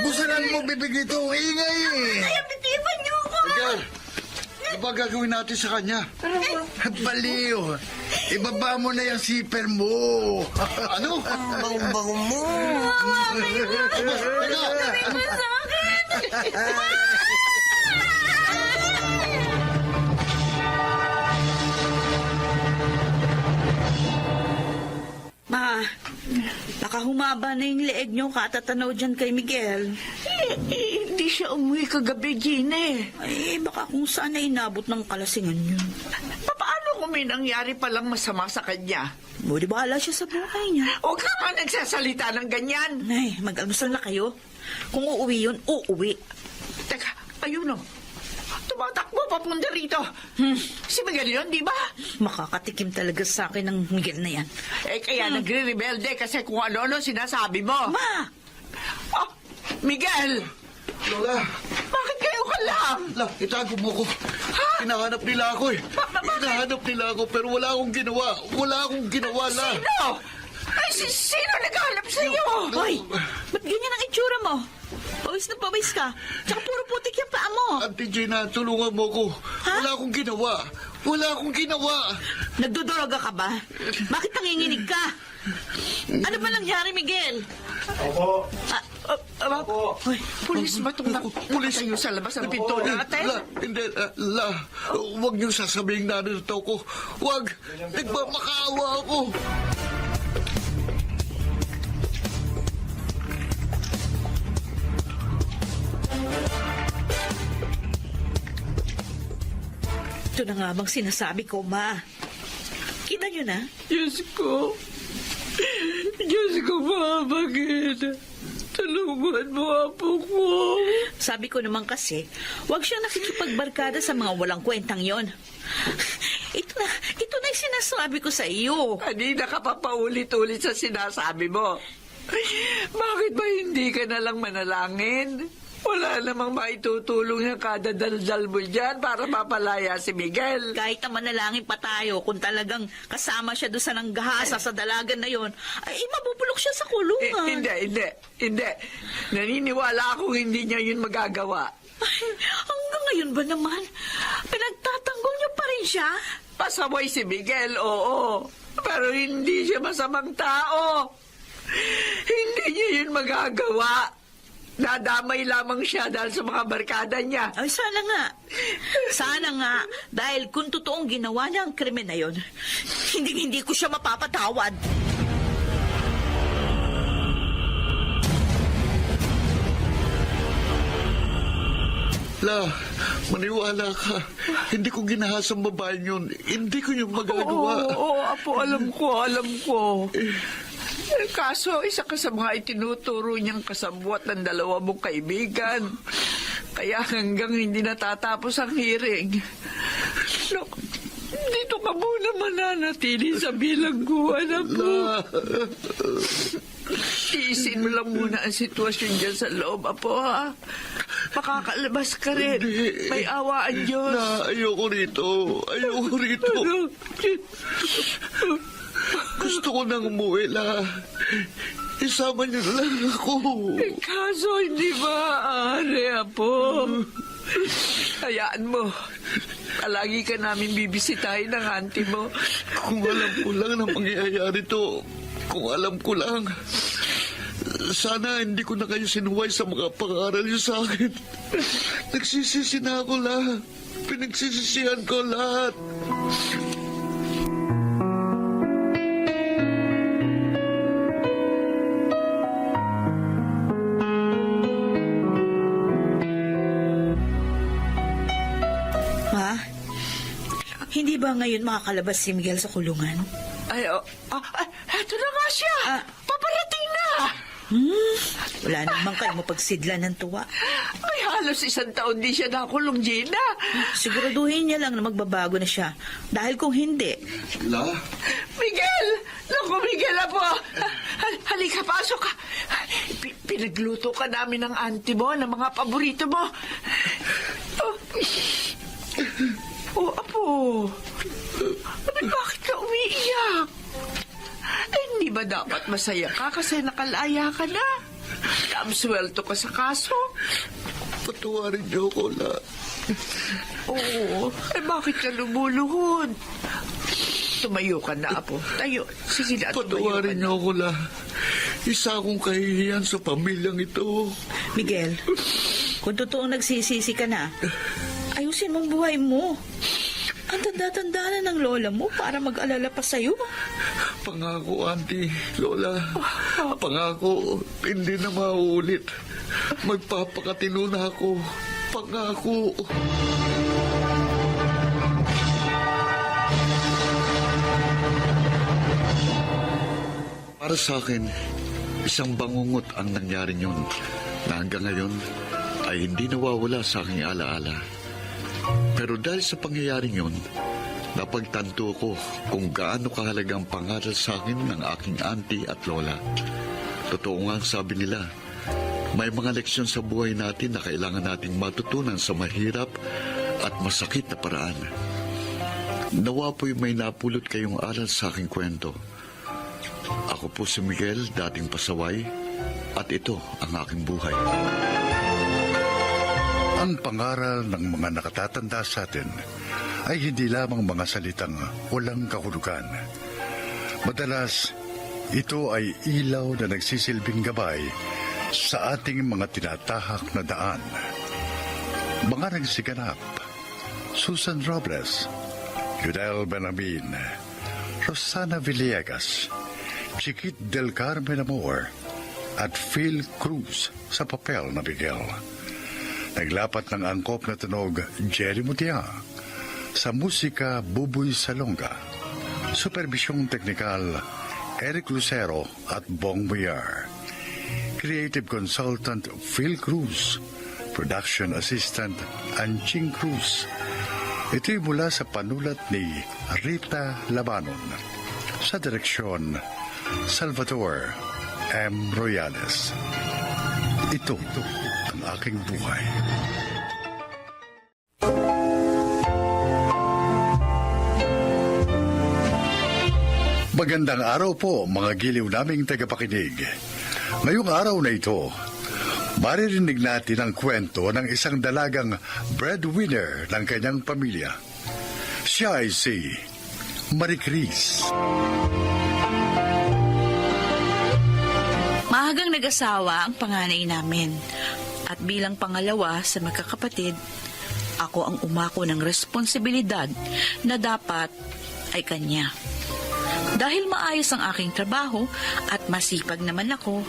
Busalan mo bibig nito, ingay eh! Kaya bitiwan niyo ako! Miguel, ano ba gagawin natin sa kanya? Baliw! Ibaba mo na yung zipper mo! Ano? Ang bango-bango mo. Gawin mo sa akin! Ma, baka humaba na yung leeg niyo katatanaw dyan kay Miguel. Hindi siya umuwi kagabi, Gine. Ay, baka kung saan na inabot ng kalasingan yun. Paano kung may nangyari palang masama sa kanya? Buti bahala siya sa buhay niya. Huwag ka nga nagsasalita ng ganyan. Nay, mag-almusal na kayo. Kung uuwi yun, uuwi. Teka, ayun o. Tumatakbo papunta rito. Si Miguel yun, di ba? Makakatikim talaga sa akin ng Miguel na yan. Eh, kaya nagre-rebelde kasi kung ano-ano sinasabi mo. Ma! Oh, Miguel! Lola! Bakit kayo ka lang? La, itago mo ko. Hinahanap nila ako eh. Hinahanap nila ako pero wala akong ginawa. Wala akong ginawa, La. Sino? Ay, sino naghahanap sa iyo? Hoy! Ba't ganyan ang itsura mo? Pawis na pawis ka. Tsaka puro putik yung paa mo. Auntie Gina, tulungan mo ko. Wala akong ginawa. Wala akong ginawa. Nagdodroga ka ba? Bakit nanginginig ka? Ano ba nangyari, Miguel? Opo. Opo. Hoy, Pulis ba itong nakatayo sa labas ng pinto natin? La, hindi, La. Huwag niyo sasabihin na nito ko. Huwag. Nagmamakaawa ako. ito na nga bang sinasabi ko, Ma? Kita nyo na? Diyos ko. Diyos ko, bakit? Tulungan mo apo ko. Sabi ko naman kasi, huwag siyang nakikipagbarkada sa mga walang kwentang yon. Ito na yung sinasabi ko sa iyo. Kanina ka pa paulit-ulit sa sinasabi mo. Bakit ba hindi ka na lang manalangin? Wala namang maitutulong yung kada daldal mo dyan para mapalaya si Miguel. Kahit na manalangin pa tayo, kung talagang kasama siya doon sa nanggahasa sa dalagan na yon, ay mabubulok siya sa kulungan. Hindi. Naniniwala akong hindi niya yun magagawa. Ay, hanggang ngayon ba naman? Pinagtatanggol niyo pa rin siya? Pasaway si Miguel, oo. Pero hindi siya masamang tao. Hindi niya yun magagawa. Nadamay lamang siya dahil sa mga barkada niya. Ay, sana nga. Sana nga. Dahil kung totoong ginawa niya ang krimen na yon, hindi ko siya mapapatawad. La, maniwala ka. Hindi ko ginahas ang babae yun. Hindi ko yung magagawa. Oo, apo, alam ko. Kaso, isa ka sa mga itinuturo niyang kasabwat ng dalawa mong kaibigan. Kaya hanggang hindi natatapos ang hearing. Look, dito ka ka muna mananatili sa bilangguan, Apo. Tiisin mo lang muna ang sitwasyon dyan sa loob, Apo, ha? Makakalabas ka rin. May awa ang Diyos. Ayoko rito. Ayoko rito. Gusto ko nang umuwi, La. Isama niyo na lang ako. Kaso hindi maaari, Apo. Hayaan mo. Palagi ka namin bibisitahin ng auntie mo. Kung alam ko lang na mangyayari to, kung alam ko lang, sana hindi ko na kayo sinuway sa mga pangaral niyo sa akin. Nagsisisi na ako, La. Pinagsisisihan ko lahat. Ma, hindi ba ngayon makakalabas si Miguel sa kulungan? Eto na nga siya. Paparating na. Wala namang kayo mapagsidlan ng tuwa. May halos 1 taon din siya nakulong, Gina. Siguraduhin niya lang na magbabago na siya. Dahil kung hindi... La? Miguel! Naku, Miguel, Apo! Halika, pasok ka. Pinagluto ka namin ng auntie mo, ng mga paborito mo. Apo. Bakit ka umiiyak? Hindi ba dapat masaya ka kasi nakalaya ka na? Absuelto ka sa kaso. Patawarin niyo ako, La. Oo. Bakit ka lumuluhod? Tumayo ka na, Apo. Tayo. Sige na, tumayo ka Patawarin na. niyo ako, La. Isa akong kahihiyan sa pamilyang ito. Miguel, kung totoong nagsisisi ka na, ayusin mong buhay mo. Ang tanda-tanda na ng lola mo para mag-alala pa sa'yo. Pangako, Auntie, Lola. Pangako, hindi na mauulit. Magpapakatino na ako. Pangako. Para sa akin, isang bangungot ang nangyari yun na hanggang ngayon ay hindi nawawala sa aking alaala. Pero dahil sa pangyayaring yun, napagtanto ko kung gaano kahalagang pangaral sa akin ng aking auntie at lola. Totoo nga ang sabi nila, may mga leksyon sa buhay natin na kailangan nating matutunan sa mahirap at masakit na paraan. Nawa po'y may napulot kayong aral sa aking kwento. Ako po si Miguel, dating pasaway, at ito ang aking buhay. Ang pangaral ng mga nakatatanda sa atin ay hindi lamang mga salitang walang kahulugan. Madalas, ito ay ilaw na nagsisilbing gabay sa ating mga tinatahak na daan. Mga nagsiganap, Susan Robles, Yudel Benamin, Rosana Villegas, Chiquit del Carmen Amor, at Phil Cruz sa papel na Miguel. Naglapat ng angkop na tunog Jerry Mutia. Sa musika Buboy Salonga. Superbisyong teknikal Eric Lucero at Bong Muyar. Creative Consultant Phil Cruz. Production Assistant Anching Cruz. Ito'y mula sa panulat ni Rita Labanon. Sa direksyon Salvador M. Royales. Ito ang aking buhay. Magandang araw po mga giliw naming tagapakinig. Ngayong araw na ito, maririnig natin ang kwento ng isang dalagang breadwinner ng kanyang pamilya. Siya ay si Marie Chris. Maagang nag-asawa ang panganay namin. At bilang pangalawa sa magkakapatid, ako ang umako ng responsibilidad na dapat ay kanya. Dahil maayos ang aking trabaho at masipag naman ako,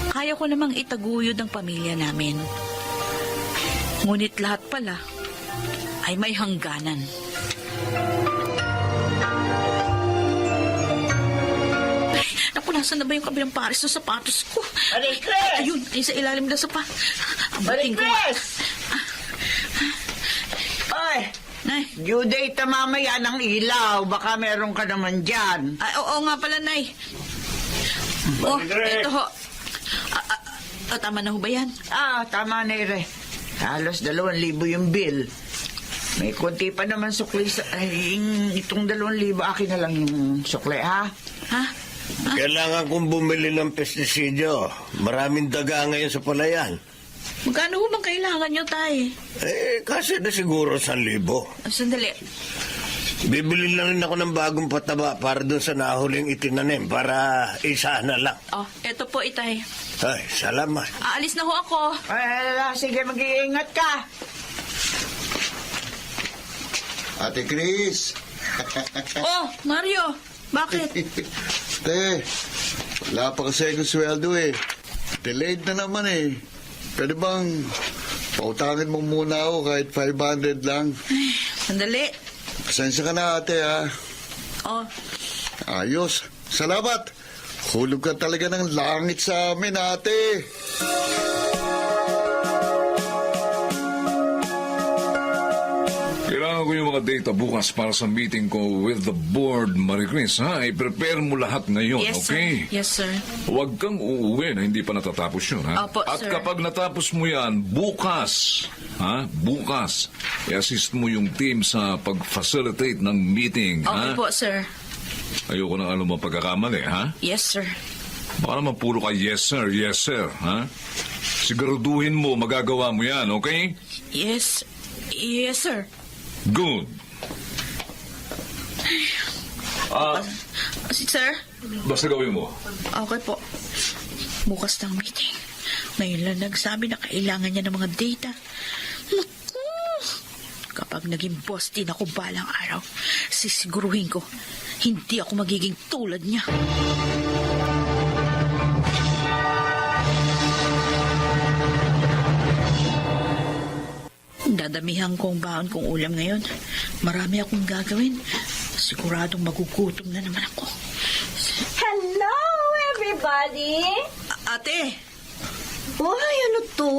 kaya ko namang itaguyod ang pamilya namin. Ngunit lahat pala ay may hangganan. Ay, naku, nasan na ba yung kabilang pares ng sapatos ko? Marie Chris! Ayun, ay sa ilalim na sapa. Marie Chris! Ay! Nay, due date na mamaya ng ilaw. Baka meron ka naman dyan. Oo nga pala, Nay. Oh, ito ho. Tama na ho ba yan? Tama na ire. Halos 2,000 yung bill. May konti pa naman sukli sa... itong 2,000, akin na lang yung sukli, ha? Ha? Kailangan kong bumili ng pestisidyo. Maraming daga ngayon sa palayan. Magkano ho bang kailangan nyo, Tay? Kasi na siguro 1,000. Sandali. Bibili na rin ako ng bagong pataba para doon sa nahuling itinanim para isa na lang. Oh, eto po, Itay. Ay, salamat. Aalis na ho ako. Sige, mag-iingat ka. Ate Chris. Oh, Mario. Bakit? Te, wala pa kasi akong sweldo eh. Delayed na naman eh. Pwede bang pautangin mo muna ako kahit 500 lang? Sandali. Pasensya ka na ate ha. Oh. Ayos. Salamat. Hulog ka talaga ng langit sa amin ate. Kailangan ko yung mga data bukas para sa meeting ko with the board, Marie Chris, ha? I-prepare mo lahat ngayon, Yes, okay? sir. Yes, sir. Huwag kang uuwi na hindi pa natatapos yun, ha? Opo, At sir. kapag natapos mo yan, bukas, bukas, i-assist mo yung team sa pag-facilitate ng meeting, Okay ha? po, sir. Ayoko na alam mo pagkakamali, ha? Yes, sir. Baka naman puro ka yes, sir, ha? Siguraduhin mo, magagawa mo yan, okay? Yes. Yes, sir. Good. Sir? Basta gawin mo. Okay po. Bukas ng meeting. Ngayon lang nagsabi na kailangan niya ng mga data. Naku! Kapag naging boss din ako balang araw, sisiguruhin ko, hindi ako magiging tulad niya. Dadamihan kong baon kong ulam ngayon. Marami akong gagawin. Siguradong magugutom na naman ako. Hello, everybody! Ate! Uy, ano to?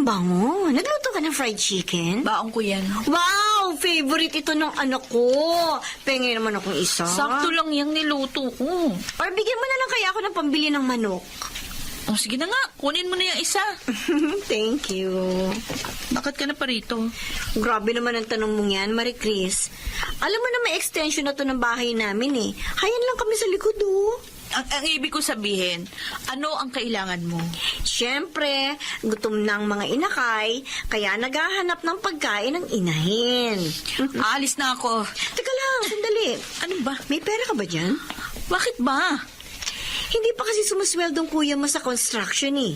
Bango. Nagluto ka ng fried chicken? Baon ko yan. Wow! Favorite ito ng anak ko. Pengen naman akong isa. Sakto lang yung niluto ko. Or bigyan mo na lang kaya ako ng pambili ng manok. Oh, sige na nga. Kunin mo na yung isa. Thank you. Bakit ka na pa rito? Grabe naman ang tanong mong yan, Marie Chris. Alam mo na may extension na to ng bahay namin eh. Hayan lang kami sa likod oh. Ang ibig ko sabihin, ano ang kailangan mo? Siyempre, gutom ng mga inakay, kaya naghahanap ng pagkain ng inahin. Aalis na ako. Teka lang, sandali. Ano ba? May pera ka ba dyan? Bakit ba? Hindi pa kasi sumusweldong kuya mo sa construction eh.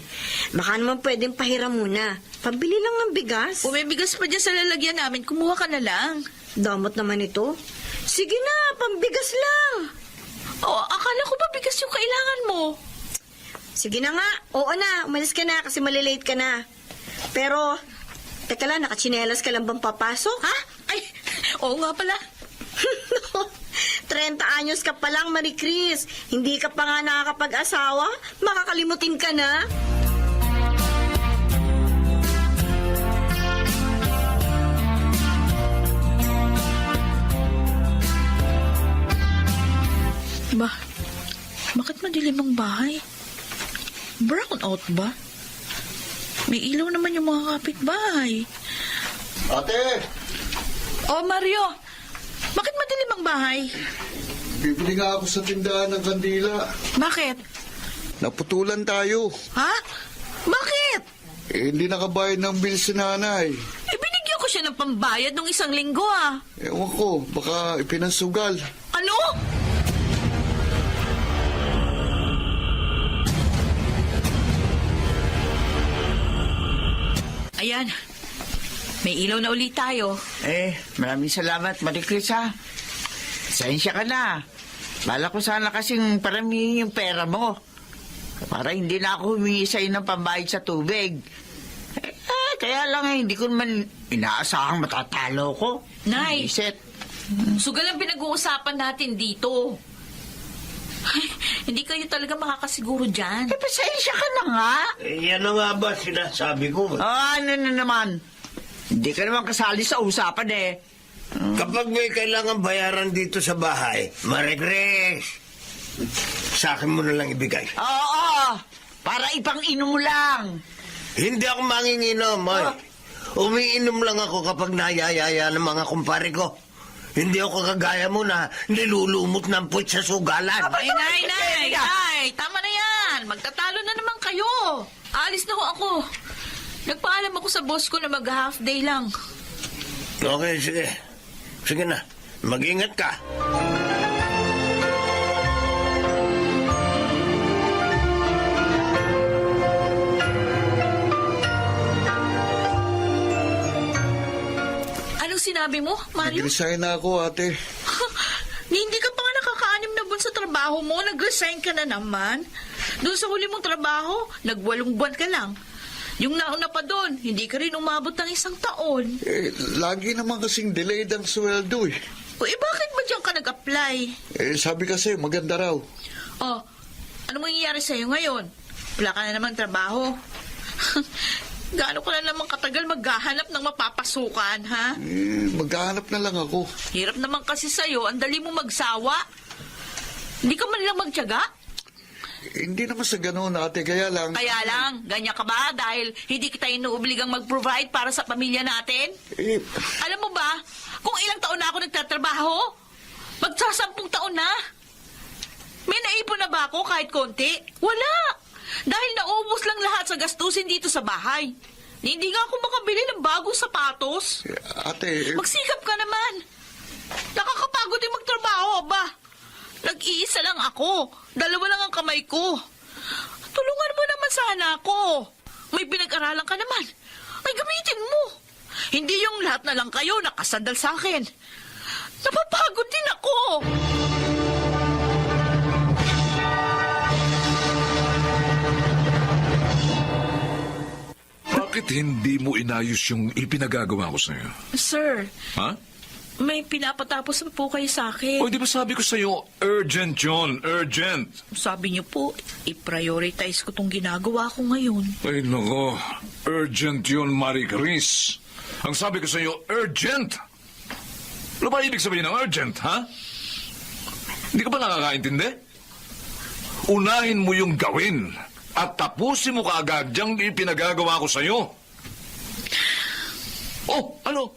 Baka naman pwedeng pahiram muna. Pambili lang ng bigas. Kung may bigas pa dyan sa lalagyan namin, kumuha ka na lang. Damot naman ito. Sige na, pambigas lang. Oh, akala ko ba bigas yung kailangan mo? Sige na nga. Oo na, umalis ka na kasi malilate ka na. Pero, teka lang, nakachinelas ka lang bang papasok? Ha? Ay, oo nga pala. 30 anyos ka pa lang, Marie Chris. Hindi ka pa nga nakakapag-asawa? Makakalimutin ka na? Bakit madilim ang bahay? Brown out ba? May ilaw naman yung mga kapitbahay. Ate! Oh, Mario! Bakit madilim ang bahay? Bibili nga ako sa tindahan ng kandila. Bakit? Naputulan tayo. Ha? Bakit? Hindi nakabayad ng bill si nanay. Binigyan ko siya ng pambayad nung 1 linggo ah. Ewan ko, baka ipinasugal. Ano? Ayan. May ilaw na ulit tayo. Maraming salamat, Marie Chris, ha? Sensya ka na. Bala ko sana kasing paramihin yung pera mo. Para hindi na ako humingi sa'yo ng pambayad sa tubig. Kaya lang hindi ko naman inaasahang matatalo ko. Nay! Iset. Sugal ang pinag-uusapan natin dito. Ay, hindi kayo talaga makakasiguro dyan. Pasensya ka na nga. Yan na nga ba sinasabi ko? Ano na naman? Hindi ka naman kasali sa usapan eh. Kapag may kailangan bayaran dito sa bahay, Marie-Grace, sa akin mo na lang ibigay. Oo, para ipang-inom mo lang. Hindi ako manginginom, Moy. Umiinom lang ako kapag nayayaya ng mga kumpare ko. Hindi ako kagaya mo na nilulumot ng puwit sa sugalan. Nay! Tama na yan! Magtatalo na naman kayo! Alis na ho ako. Nagpaalam ako sa boss ko na mag-half day lang. Okay, sige. Sige na. Mag-ingat ka. Anong sinabi mo, Mario? Nag-resign na ako, ate. Hindi ka pa nga nakakaanim na buwan sa trabaho mo. Nag-resign ka na naman. Doon sa huli mong trabaho, nag-8 buwan ka lang. Yung nauna pa doon, hindi ka rin umabot ng 1 taon. Lagi naman kasing delayed ang sweldo eh. Bakit ba diyan ka nag-apply? Sabi kasi, maganda raw. Oh, ano mangyayari sa'yo ngayon? Wala ka na naman trabaho. Gaano ka na naman katagal maghahanap ng mapapasukan, ha? Maghahanap na lang ako. Hirap naman kasi sa'yo, ang dali mo magsawa. Hindi ka man lang magtiyaga? Hindi naman sa ganoon, ate, kaya lang... Kaya lang, ganyan ka ba? Dahil hindi kita inuobligang mag-provide para sa pamilya natin? Alam mo ba, kung ilang taon na ako nagtatrabaho, magsasampung taon na. May naipon na ba ako kahit konti? Wala. Dahil naubos lang lahat sa gastusin dito sa bahay. Hindi nga ako makabili ng bagong sapatos. Ate... Magsikap ka naman. Nakakapagod din magtrabaho, ba? Nag-iisa lang ako. 2 lang ang kamay ko. Tulungan mo naman sana ako. May pinag-aralan ka naman. Ay, gamitin mo. Hindi yung lahat na lang kayo nakasandal sa akin. Napapagod din ako. Bakit hindi mo inayos yung ipinagagawa ko sa'yo? Sir, Ha? may pinapatapos pa po kayo sa akin. O, di ba sabi ko sa'yo, urgent yun, urgent. Sabi niyo po, i-prioritize ko tong ginagawa ko ngayon. Ay, nako, urgent yun, Marie Chris. Ang sabi ko sa'yo, urgent. Ano ba ibig sabihin ng urgent, ha? Hindi ka ba nakakaintindi? Unahin mo yung gawin at tapusin mo kaagad yung ipinagagawa ko sa'yo. Oh, ano?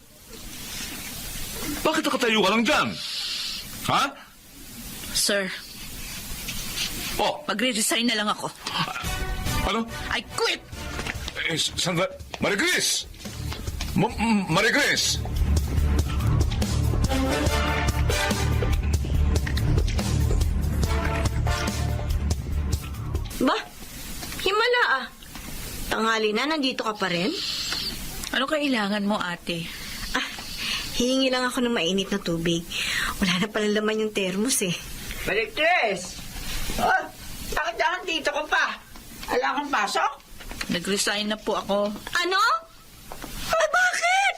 Bakit nakatayo ka lang dyan? Ha? Sir, magre-resign na lang ako. Ano? I quit! Sandra, Marie Chris! Marie Chris! Ba? Himala ah. Tanghali na, nandito ka pa rin? Ano kailangan mo, ate? Hihingi lang ako ng mainit na tubig. Wala na pala laman yung termos eh. Maligtres! Oh, bakit dito ka pa? Wala kang pasok? Nag-resign na po ako. Ano? Ay, bakit?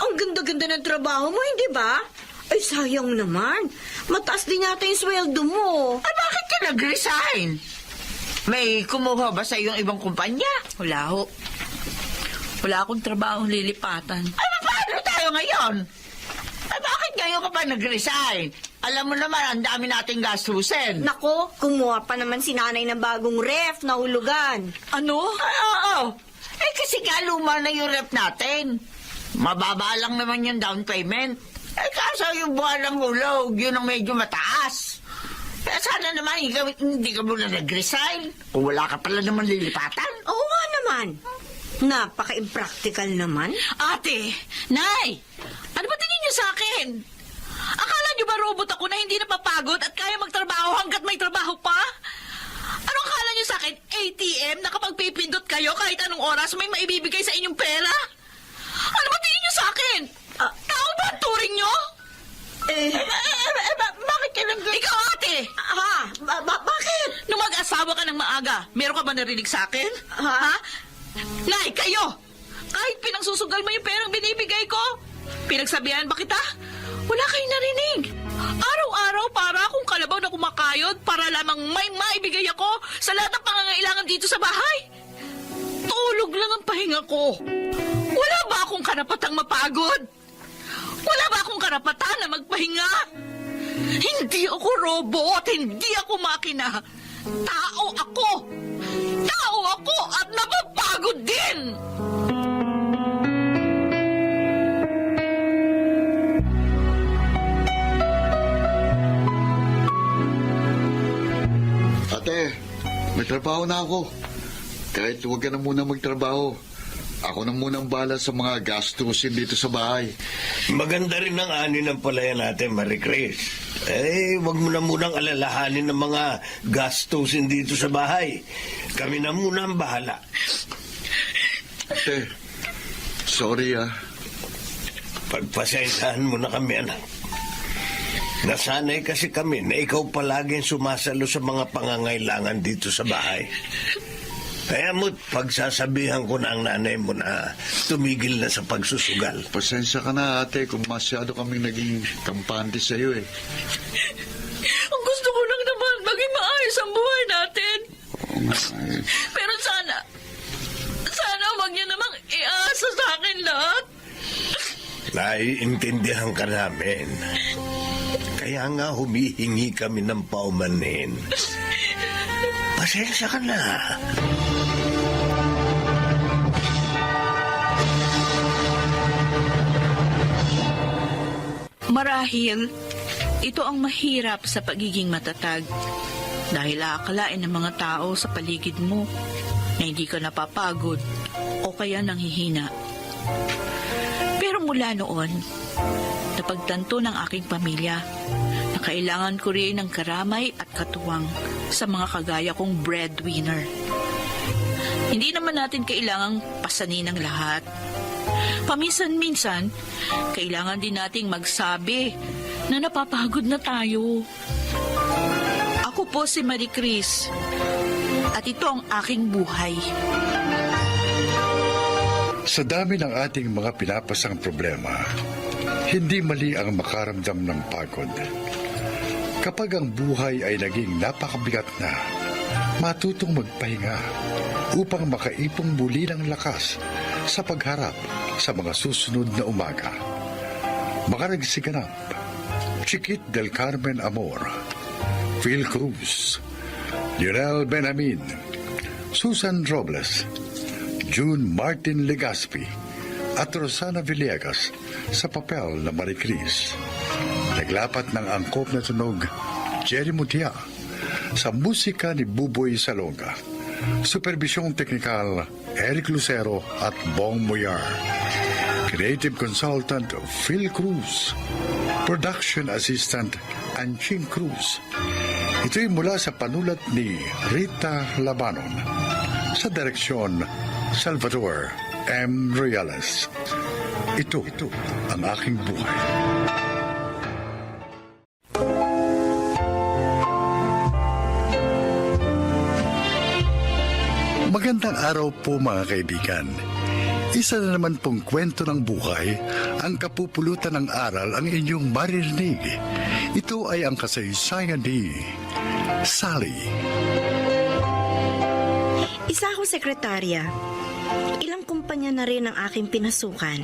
Ang ganda-ganda ng trabaho mo, hindi ba? Ay, sayang naman. Mataas din yata yung sweldo mo. Ay, bakit ka nag-resign? May kumuha ba sa iyong ibang kumpanya? Wala ho. Wala akong trabahong lilipatan. Ay, paano tayo ngayon? Ay, bakit ngayon ka pa nag-resign? Alam mo naman, ang dami nating gastusin. Nako, kumuha pa naman si nanay ng bagong ref na hulugan. Ano? Ay, oo. Eh, kasi nga luma na yung ref natin. Mababa lang naman yung down payment. Eh, kaso yung buwan ng hulog, yun ang medyo mataas. Kaya sana naman, hindi ka muna nag-resign. Kung wala ka pala naman lilipatan. Oo nga naman. Napaka-impractical naman. Ate! Nay! Ano ba tingin niyo sa akin? Akala niyo ba robot ako na hindi napapagod at kaya magtrabaho hanggat may trabaho pa? Ano akala niyo sa akin? ATM na kapag pipindot kayo kahit anong oras may maibibigay sa inyong pera? Ano ba tingin niyo sa akin? Tao ba ang turing niyo? Bakit ka nang... Ikaw, ate! Bakit? Nung mag-asawa ka ng maaga, meron ka ba narinig sa akin? Ha? Nay, kayo! Kahit pinangsusugal mo yung perang binibigay ko, pinagsabihan ba kita? Wala kayong narinig. Araw-araw para akong kalabaw na kumakayod para lamang may maibigay ako sa lahat ng pangangailangan dito sa bahay. Tulog lang ang pahinga ko. Wala ba akong karapatang mapagod? Wala ba akong karapatan na magpahinga? Hindi ako robot, hindi ako makina. Tao ako! Tao ako at napapagod din! Ate, may trabaho na ako. Kahit huwag ka na muna magtrabaho. Ako na muna ang bahala sa mga gastusin dito sa bahay. Maganda rin ang ani ng palayan natin, Marie Chris. Wag mo na munang alalahanin ng mga gastusin dito sa bahay. Kami na muna ang bahala. Ate, sorry Pagpasensyahan mo na kami, anak. Nasanay kasi kami na ikaw palaging sumasalo sa mga pangangailangan dito sa bahay. Kaya mo't pagsasabihan ko na ang nanay mo na tumigil na sa pagsusugal. Pasensya ka na, ate, kung masyado kaming naging kampante sa iyo eh. Ang gusto ko lang naman maging maayos ang buhay natin. Pero sana wag niyo namang iasa sa akin lahat. Naiintindihan ka namin. Kaya nga humihingi kami ng paumanhin. Pasensya ka na. Marahil, ito ang mahirap sa pagiging matatag. Dahil aakalain ng mga tao sa paligid mo na hindi ka napapagod o kaya nanghihina. Pero mula noon, napagtanto ng aking pamilya na kailangan ko rin ng karamay at katuwang sa mga kagaya kong breadwinner. Hindi naman natin kailangang pasanin ang lahat. Paminsan-minsan, kailangan din nating magsabi na napapagod na tayo. Ako po si Marie Chris at ito ang aking buhay. Sa dami ng ating mga pinapasang problema, hindi mali ang makaramdam ng pagod. Kapag ang buhay ay naging napakabigat na, matutong magpahinga upang makaipong muli ng lakas sa pagharap sa mga susunod na umaga. Makaragsiganap, Chiquit del Carmen Amor, Phil Cruz, Lionel Benjamin, Susan Robles, June Martin Legaspi at Rosana Villegas sa papel na Marie Chris. Naglapat ng angkop na tunog, Jerry Mutia, sa musika ni Buboy Salonga. Supervisyong teknikal, Eric Lucero at Bong Moyar. Creative Consultant, Phil Cruz. Production Assistant, Anching Cruz. Ito'y mula sa panulat ni Rita Labanon. Sa direksyon, Salvador M. Royales. Ito ang aking buhay. Magandang araw po mga kaibigan. Isa na naman pong kwento ng buhay, ang kapupulutan ng aral ang inyong maririnig. Ito ay ang kasaysayan ni Sally. Isa ako sekretarya. Ilang kumpanya na rin ang aking pinasukan.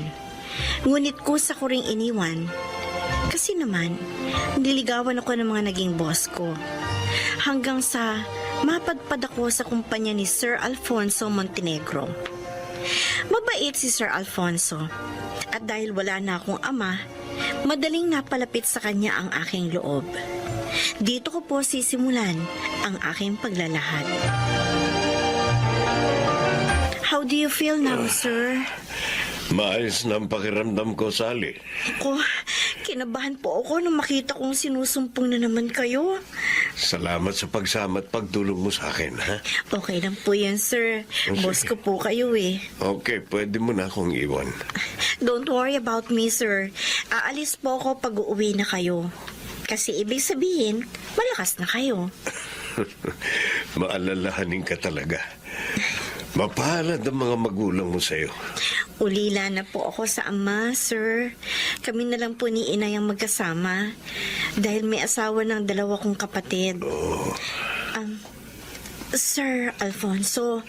Ngunit kusa ko ring iniwan. Kasi naman, nililigawan ako ng mga naging boss ko. Hanggang sa mapadpad ako sa kumpanya ni Sir Alfonso Montenegro. Mabait si Sir Alfonso. At dahil wala na akong ama, madaling napalapit sa kanya ang aking loob. Dito ko po sisimulan ang aking paglalahad. How do you feel now, sir? Maayos na ang pakiramdam ko, Sally. Ako, kinabahan po ako nung makita kong sinusumpong na naman kayo. Salamat sa pagsama at pagtulong mo sa akin, ha? Okay lang po yan, sir. Boss ko po kayo eh. Okay, pwede mo na akong iwan. Don't worry about me, sir. Aalis po ako pag uuwi na kayo. Kasi ibig sabihin, malakas na kayo. Maalalahanin ka talaga. Mapalad ang mga magulang mo sa'yo. Ulila na po ako sa ama, sir. Kami na lang po ni inay ang magkasama. Dahil may asawa ng 2 kong kapatid. Sir Alfonso,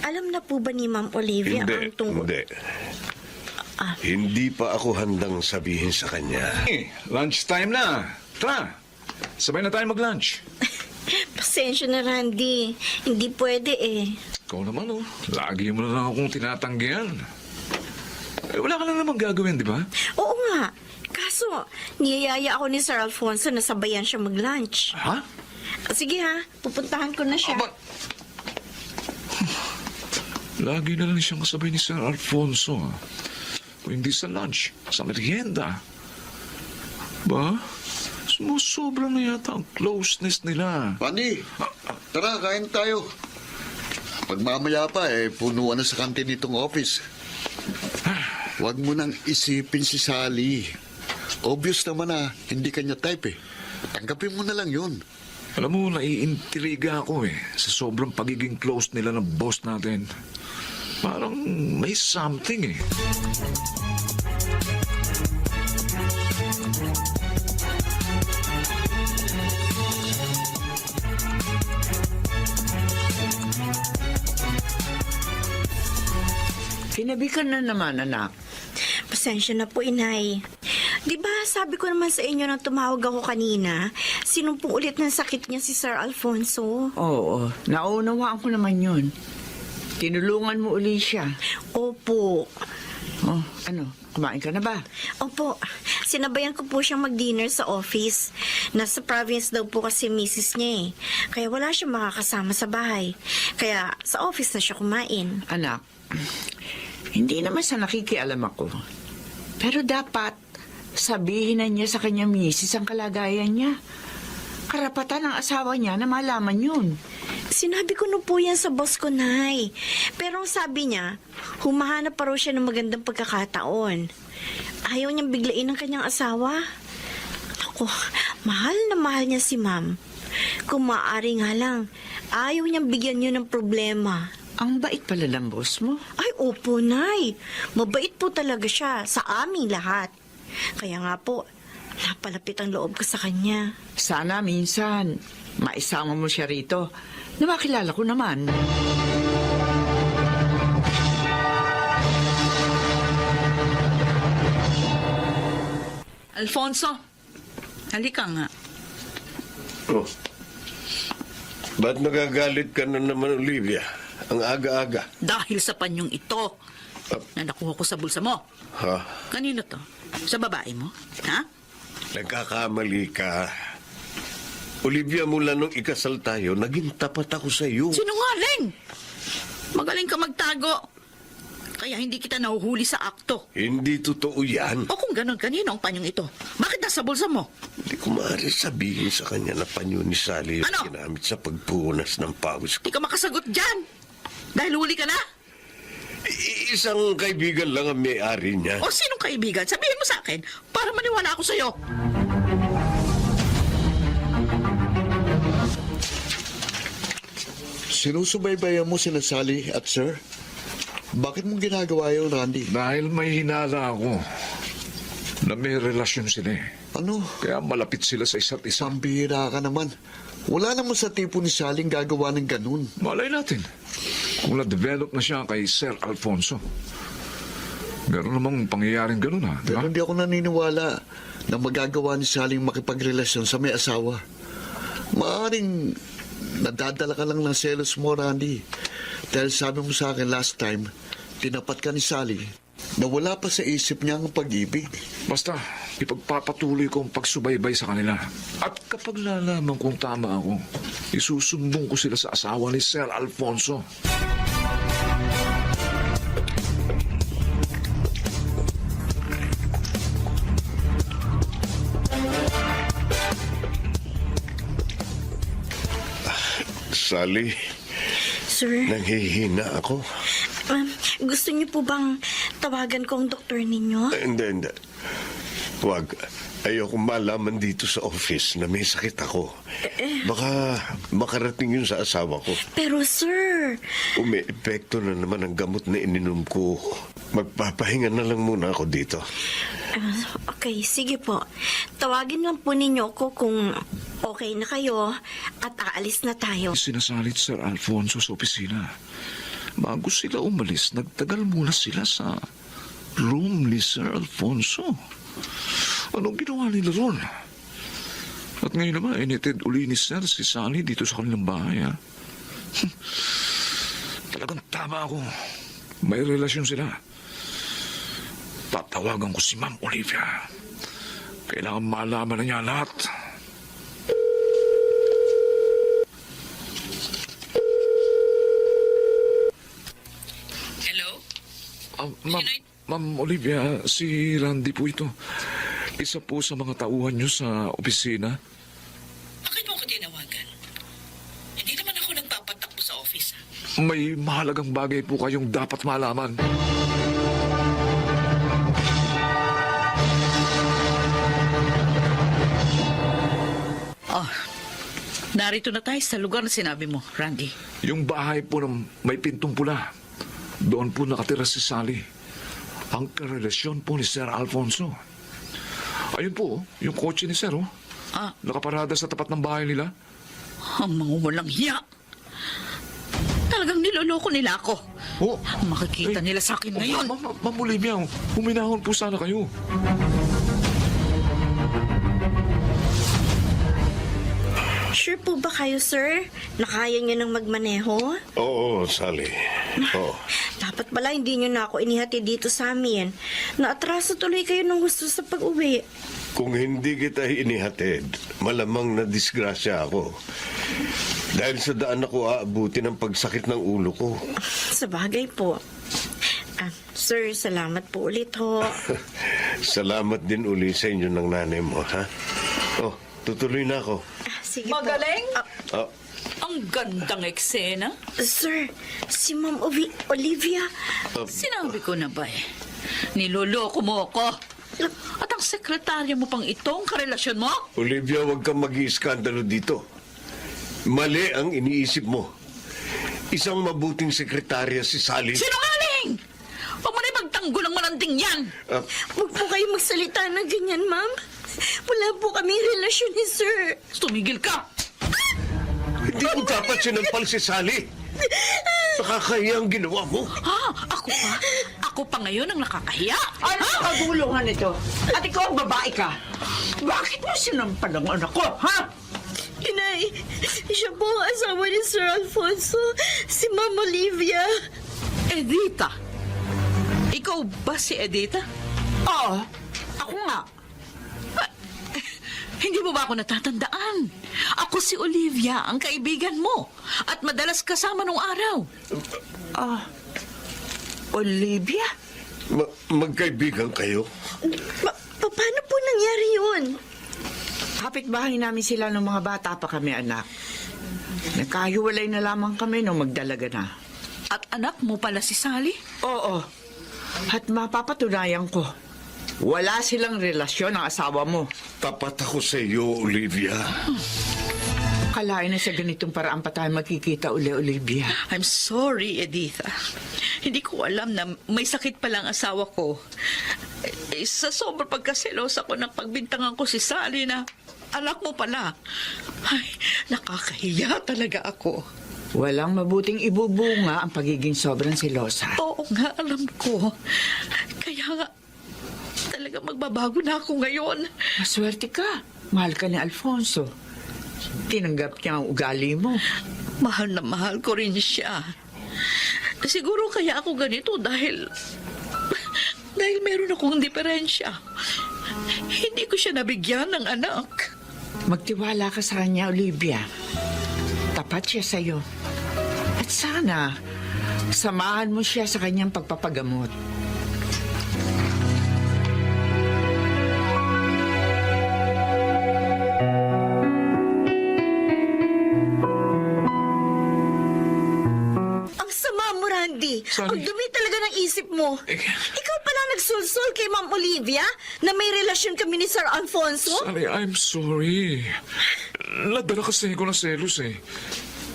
alam na po ba ni Ma'am Olivia ang tungkol... Hindi pa ako handang sabihin sa kanya. Lunchtime na. Tara, sabay na tayo mag-lunch. Pasensya na, Randy. Hindi pwede eh. Ikaw naman, lagi mo na lang akong tinatanggihan. Wala ka lang naman gagawin, di ba? Oo nga. Kaso, niyayaya ako ni Sir Alfonso na sabayan siya mag-lunch. Ha? Sige ha, pupuntahan ko na siya. Lagi na lang siyang kasabay ni Sir Alfonso. O hindi sa lunch, sa merienda. Ba? Sumusobra na yata ang closeness nila. Pani, tara, kain tayo. Pag mamaya pa, punuan na sa kantin itong office. Huwag mo nang isipin si Sally. Obvious naman na hindi kanya type Tanggapin mo na lang yun. Alam mo, naiintriga ako sa sobrang pagiging close nila ng boss natin. Parang may something Sinabi ka na naman, anak. Pasensya na po, Inay. Di ba sabi ko naman sa inyo nang tumawag ako kanina, sinumpong ulit ng sakit niya si Sir Alfonso? Oo, naunawaan ko naman yun. Tinulungan mo uli siya. Opo. Oh, ano, kumain ka na ba? Opo, sinabayan ko po siyang mag-dinner sa office. Nasa province daw po kasi misis niya Kaya wala siyang makakasama sa bahay. Kaya sa office na siya kumain. Anak, hindi naman sa nakikialam ako. Pero dapat sabihin na niya sa kanya misis ang kalagayan niya. Karapatan ng asawa niya na malaman yun. Sinabi ko na po yan sa boss ko, Nay. Pero ang sabi niya, humahanap pa raw siya ng magandang pagkakataon. Ayaw niyang biglain ng kanyang asawa. Ako, mahal na mahal niya si Ma'am. Kung maaari nga lang, ayaw niyang bigyan niyo ng problema. Ang bait pala ng boss mo. Ay, opo, Nay. Mabait po talaga siya sa aming lahat. Kaya nga po, napalapit ang loob ko sa kanya. Sana minsan, maisama mo siya rito na makilala ko naman. Alfonso, halika nga. Oh. Ba't nagagalit ka na naman, Olivia? Ang aga-aga. Dahil sa panyong ito na nakuha ko sa bulsa mo. Ha? Kanino to? Sa babae mo? Ha? Nagkakamali ka. Olivia, mula nung ikasal tayo, naging tapat ako sa iyo. Sinungaling! Magaling ka magtago. Kaya hindi kita nahuhuli sa akto. Hindi totoo yan. O kung ganon, kanino ang panyong ito? Bakit nasa bulsa mo? Hindi ko maaari sabihin sa kanya na panyo ni Sally yung Ano? ginamit sa pagpunas ng pawis ko. Hindi ka makasagot dyan. Dahil huli ka na. Isang kaibigan lang ang may-ari niya. O sinong kaibigan? Sabihin mo sa akin para maniwala ako sa'yo. Sinusubaybayan mo sina Sally at Sir? Bakit mo ginagawa yun, Randy? Dahil may hinala ako na may relasyon sila Ano? Kaya malapit sila sa isa't isa. Pambihira ka naman. Wala naman sa tipo ni Sally gagawa ng ganun. Malay natin kung na-develop na siya kay Sir Alfonso. Meron namang pangyayaring ganun Pero hindi ako naniniwala na magagawa ni Sally makipagrelasyon sa may asawa. Maaring nadadala ka lang ng selos mo, Randy. Dahil sabi mo sa akin last time, tinapat ka ni Sally na wala pa sa isip niya ang pag-ibig. Basta, ipagpapatuloy ko ang pagsubaybay sa kanila. At kapag lalaman kung tama ako, isusumbong ko sila sa asawa ni Sir Alfonso. Sally, Sir, nanghihina ako. gusto niyo po bang tawagan ko ang doktor ninyo? Hindi. Huwag. Ayoko malaman dito sa office na may sakit ako. Baka makarating yun sa asawa ko. Pero sir... Umi-epekto na naman ang gamot na ininom ko. Magpapahinga na lang muna ako dito. Okay, sige po. Tawagin lang po ninyo ako kung Okay na kayo at aalis na tayo. Sinasalit Sir Alfonso sa opisina. Bago sila umalis, nagtagal muna sila sa room ni Sir Alfonso. Anong ginawa nila ron? At ngayon naman, initid uli ni Sir si Sally dito sa kanilang bahay, ha? Talagang tama ako. May relasyon sila. Tatawagan ko si Ma'am Olivia. Kailangan malaman na niya lahat. Hello? Ma'am Olivia, si Randy po ito. Isa po sa mga tauhan niyo sa opisina. Bakit mo ako tinawagan? Hindi naman ako nagpapatakbo sa office. May mahalagang bagay po kayong dapat malaman. Oh, narito na tayo sa lugar na sinabi mo, Randy. Yung bahay po na may pintong pula. Doon po nakatira si Sally. Ang karelasyon po ni Sir Alfonso. Ayun po, yung kotse ni Sir, oh. Nakaparada sa tapat ng bahay nila. Ang mga walang hiya. Talagang niloloko nila ako. Oh. Makikita nila sa akin ngayon. Ma'am Olivia, huminahon po sana kayo. Sure po ba kayo, sir? Nakaya niyo nang magmaneho? Oo, Sally. Oo. Dapat pala hindi niyo na ako inihati dito sa amin. Naatraso tuloy kayo ng gusto sa pag-uwi. Kung hindi kita inihatid, malamang na disgrasya ako. Dahil sa daan ako aabuti ng pagsakit ng ulo ko. Sa bagay po. Sir, salamat po ulit ho. Salamat din uli sa inyo ng nanay mo, ha? Oh, tutuloy na ako. Sige Magaling? po. Oh, Ang gandang eksena. Sir, si Ma'am Olivia. Sinabi ko na ba eh. Niloloko mo ako. At ang sekretarya mo pang itong karelasyon mo? Olivia, huwag kang mag-iiskandalo dito. Mali ang iniisip mo. Isang mabuting sekretarya si Sally. Sinungaling! Huwag mo na ipagtanggol ang malanding yan! Huwag po kayo magsalita ng ganyan, ma'am. Wala po kaming relasyon ni Sir. Tumigil ka! Hindi mo dapat sinampal si Sally. Nakakahiya ang ginawa mo. Ako pa? Ako pa ngayon ang nakakahiya? Ano ang kaguluhan nito? At ikaw ang babae ka. Bakit mo sinampal ang anak ko, ha? Inay, siya po ang asawa ni Sir Alfonso, si Ma'am Olivia. Edita? Ikaw ba si Edita? Oo, ako nga. Hindi mo ba ako natatandaan? Ako si Olivia, ang kaibigan mo. At madalas kasama nung araw. Olivia? Magkaibigan kayo? Paano po nangyari yun? Kapitbahay namin sila nung mga bata pa kami, anak. Nagkahiwalay na lamang kami nung magdalaga na. At anak mo pala si Sally? Oo. At mapapatunayan ko, wala silang relasyon ng asawa mo. Tapat ako sa iyo, Olivia. Kalain na sa ganitong paraan pa tayo magkikita uli, Olivia. I'm sorry, Editha. Hindi ko alam na may sakit pala ang asawa ko. Sa sobrang pagkaselosa ko ng pagbintangan ko si Sally na anak mo pala. Ay, nakakahiya talaga ako. Walang mabuting ibubunga ang pagiging sobrang selosa. Oo nga, alam ko. Kaya nga, talaga magbabago na ako ngayon. Maswerte ka. Mahal ka ni Alfonso. Tinanggap niya ang ugali mo. Mahal na mahal ko rin siya. Siguro kaya ako ganito dahil meron akong diferensya. Hindi ko siya nabigyan ng anak. Magtiwala ka sa kanya, Olivia. Tapat siya sa'yo. At sana, samahan mo siya sa kanyang pagpapagamot. Ang sama mo, Randy. Sorry. Ang dumi talaga ng isip mo. Ikaw pala nagsulsul kay Ma'am Olivia na may relasyon kami ni Sir Alfonso? Sally, I'm sorry. Nadala kasi ko na selos eh.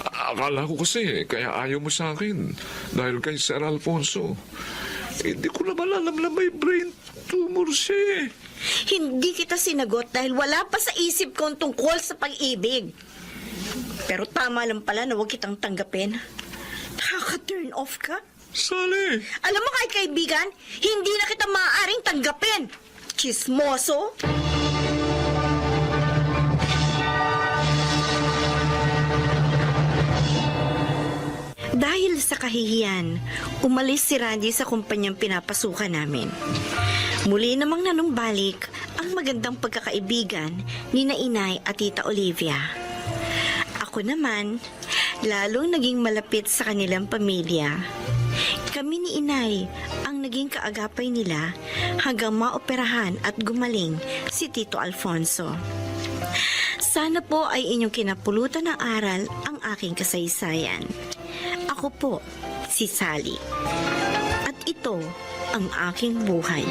Akala ko kasi kaya ayaw mo sa akin dahil kay Sir Alfonso. Hindi ko naman alam na may brain tumor siya eh. Hindi kita sinagot dahil wala pa sa isip ko ang tungkol sa pag-ibig. Pero tama lang pala na huwag kitang tanggapin. Nakaka-turn off ka. Sally! Alam mo kahit kaibigan, hindi na kita maaaring tanggapin. Chismoso. Dahil sa kahihiyan, umalis si Randy sa kumpanyang pinapasukan namin. Muli namang nanumbalik ang magandang pagkakaibigan ni na Inay at Tita Olivia. Ako naman, lalong naging malapit sa kanilang pamilya. Kami ni Inay ang naging kaagapay nila hanggang maoperahan at gumaling si Tito Alfonso. Sana po ay inyong kinapulutan ng aral ang aking kasaysayan. Ako po, si Sally. At ito ang aking buhay.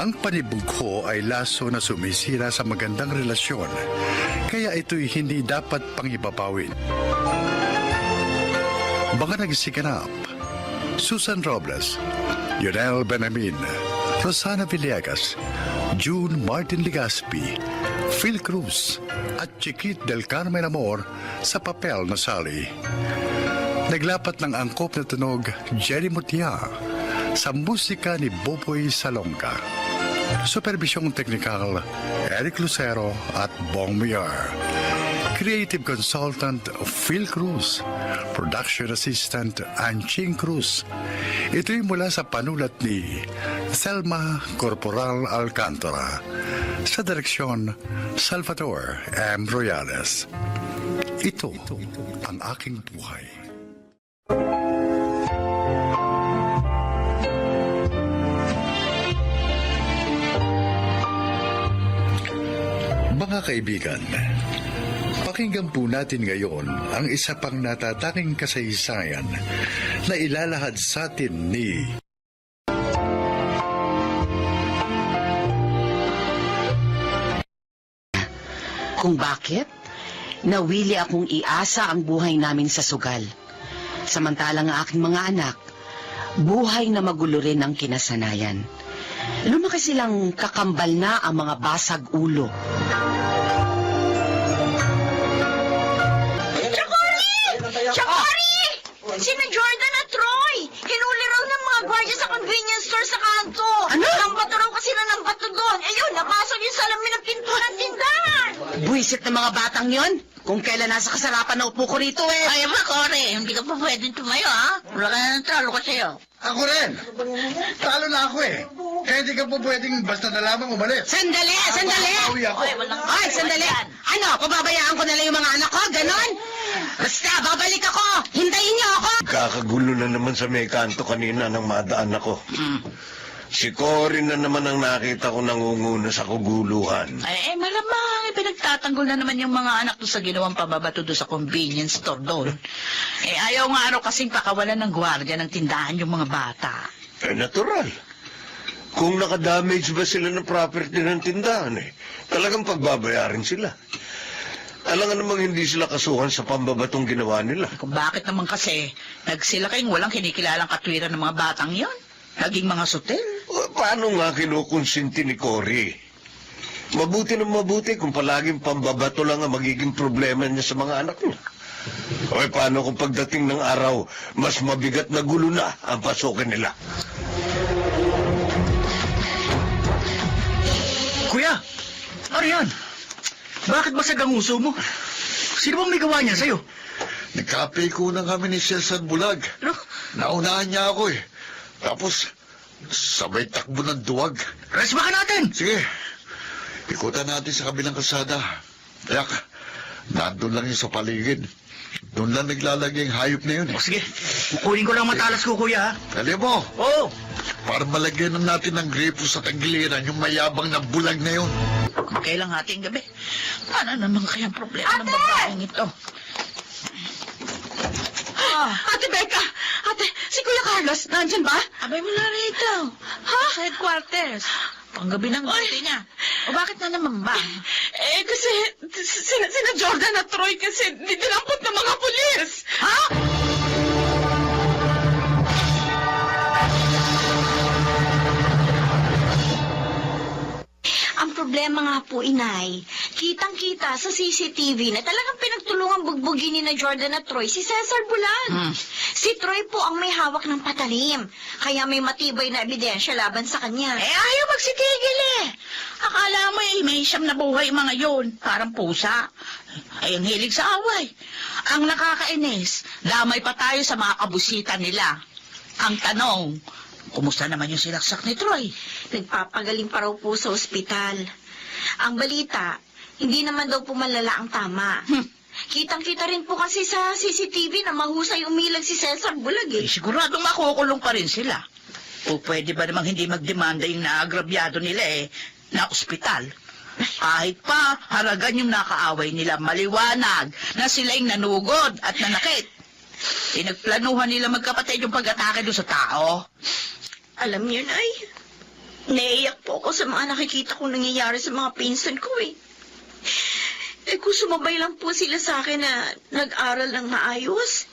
Ang panibug ko ay laso na sumisira sa magandang relasyon, kaya ito'y hindi dapat pangibabawin. Mga nagsiganap: Susan Robles, Yonel Benamin, Rosana Villegas, June Martin Legaspi, Phil Cruz, at Chiquit del Carmen Amor sa papel na Sally. Naglapat ng angkop na tunog Jerry Mutia sa musika ni Boboy Salonga. Supervisyong teknikal Eric Lucero at Bong Mier. Creative Consultant Phil Cruz. Production Assistant Anching Cruz. Ito'y mula sa panulat ni Selma Corporal Alcantara. Sa direksyon, Salvador M. Royales. Ito ang aking buhay. Mga kaibigan, pakinggan po natin ngayon ang isa pang natatanging kasaysayan na ilalahad sa atin ni kung bakit nawili akong iasa ang buhay namin sa sugal. Samantalang ang aking mga anak, buhay na magulo rin ang kinasanayan. Lumaki silang kakambal na ang mga basag ulo. Chakori! Sina Jordan at Troy! Hinuli raw ng mga gwardiya sa convenience store sa kanto. Ano? Nambato raw kasi na nambato doon. Ayun, napasok yung salamin ng pinto ng tindahan. Buwisit ng mga batang yon. Kung kailan nasa kasarapan na upo ko rito eh. Ay, Makore, hindi ka pa pwedeng tumayo, ha? Wala ka na ng talo ko sa'yo. Ako rin. Talo na ako eh. Kaya hindi ka po pwedeng basta na lamang umalis. Sandali! Bawi ako. Ay, sandali! Ano, pababayaan ko na lang yung mga anak ko, ganon? Basta, babalik ako! Hintayin niyo ako! Kakagulo na naman sa may kanto kanina nang madaan ako. Si Cory na naman ang nakita ko nangunguna sa kuguluhan. Malamang pinagtatanggol na naman yung mga anak doon sa ginawang pambabato doon sa convenience store doon. Ayaw nga kasing pakawalan ng gwardiya ng tindahan yung mga bata. Natural. Kung nakadamage ba sila ng property ng tindahan talagang pagbabayarin sila. Alam nga namang hindi sila kasuhan sa pambabatong ginawa nila. Kung bakit naman kasi nagsila kayong walang kinikilalang katwiran ng mga batang yon? Naging mga sutil. Paano nga kinukonsinti ni Cory? Mabuti na mabuti kung palaging pambabato lang ang magiging problema niya sa mga anak niya. O paano kung pagdating ng araw, mas mabigat na gulo na ang pasukin nila? Kuya! Ano yan? Bakit basag ang uso mo? Sino bang may gawa niya sa'yo? Nagkape ko na kami ni Cesar Bulag. Naunahan niya ako eh. Tapos, sabay takbo ng duwag. Resbakan natin! Sige. Ikutan natin sa kabilang kalsada. Yak, nandun lang yung sa paligid. Doon lang naglalagay ang hayop na yun eh. Sige, kukunin ko lang matalas ko, kuya. Dali mo. Oo. Para malagyan na natin ng gripo sa tagiliran yung mayabang na bulag na yun. Kailang ating gabi. Ano naman kayang problema ng babaeng ito? Ate Becca! Ate, si Kuya Carlos, nandyan ba? Abay mo na rito. Sa headquarters. Panggabi ng duty niya. O bakit na naman ba? Kasi sina Jordan at Troy kasi dinilampot ng mga pulis. Ha? problema nga po, Inay. Kitang-kita sa CCTV na talagang pinagtulungan bugbugin ni na Jordan at Troy si Cesar Bulan. Si Troy po ang may hawak ng patalim. Kaya may matibay na ebidensya laban sa kanya. Ayaw magsitigil Akala mo may siyam na buhay mga yun. Parang pusa. Ay, ang hilig sa away. Ang nakakainis, damay pa tayo sa mga kabusita nila. Ang tanong, kumusta naman yung silaksak ni Troy? Nagpapagaling pa raw po sa ospital. Ang balita, hindi naman daw po malala ang tama. Kitang-kita rin po kasi sa CCTV na mahusay umilag si Cesar Bulag Siguradong makukulong pa rin sila. O pwede ba namang hindi magdemanda yung naagrabyado nila na ospital? Kahit pa haragan yung nakaaway nila, maliwanag na sila yung nanugod at nanakit. Pinagplanuhan nila magkapatid yung pag-atake doon sa tao. Alam niyo, Nay, naiiyak po ako sa mga nakikita kong nangyayari sa mga pinsan ko kung sumabay lang po sila sa akin na nag-aral ng maayos,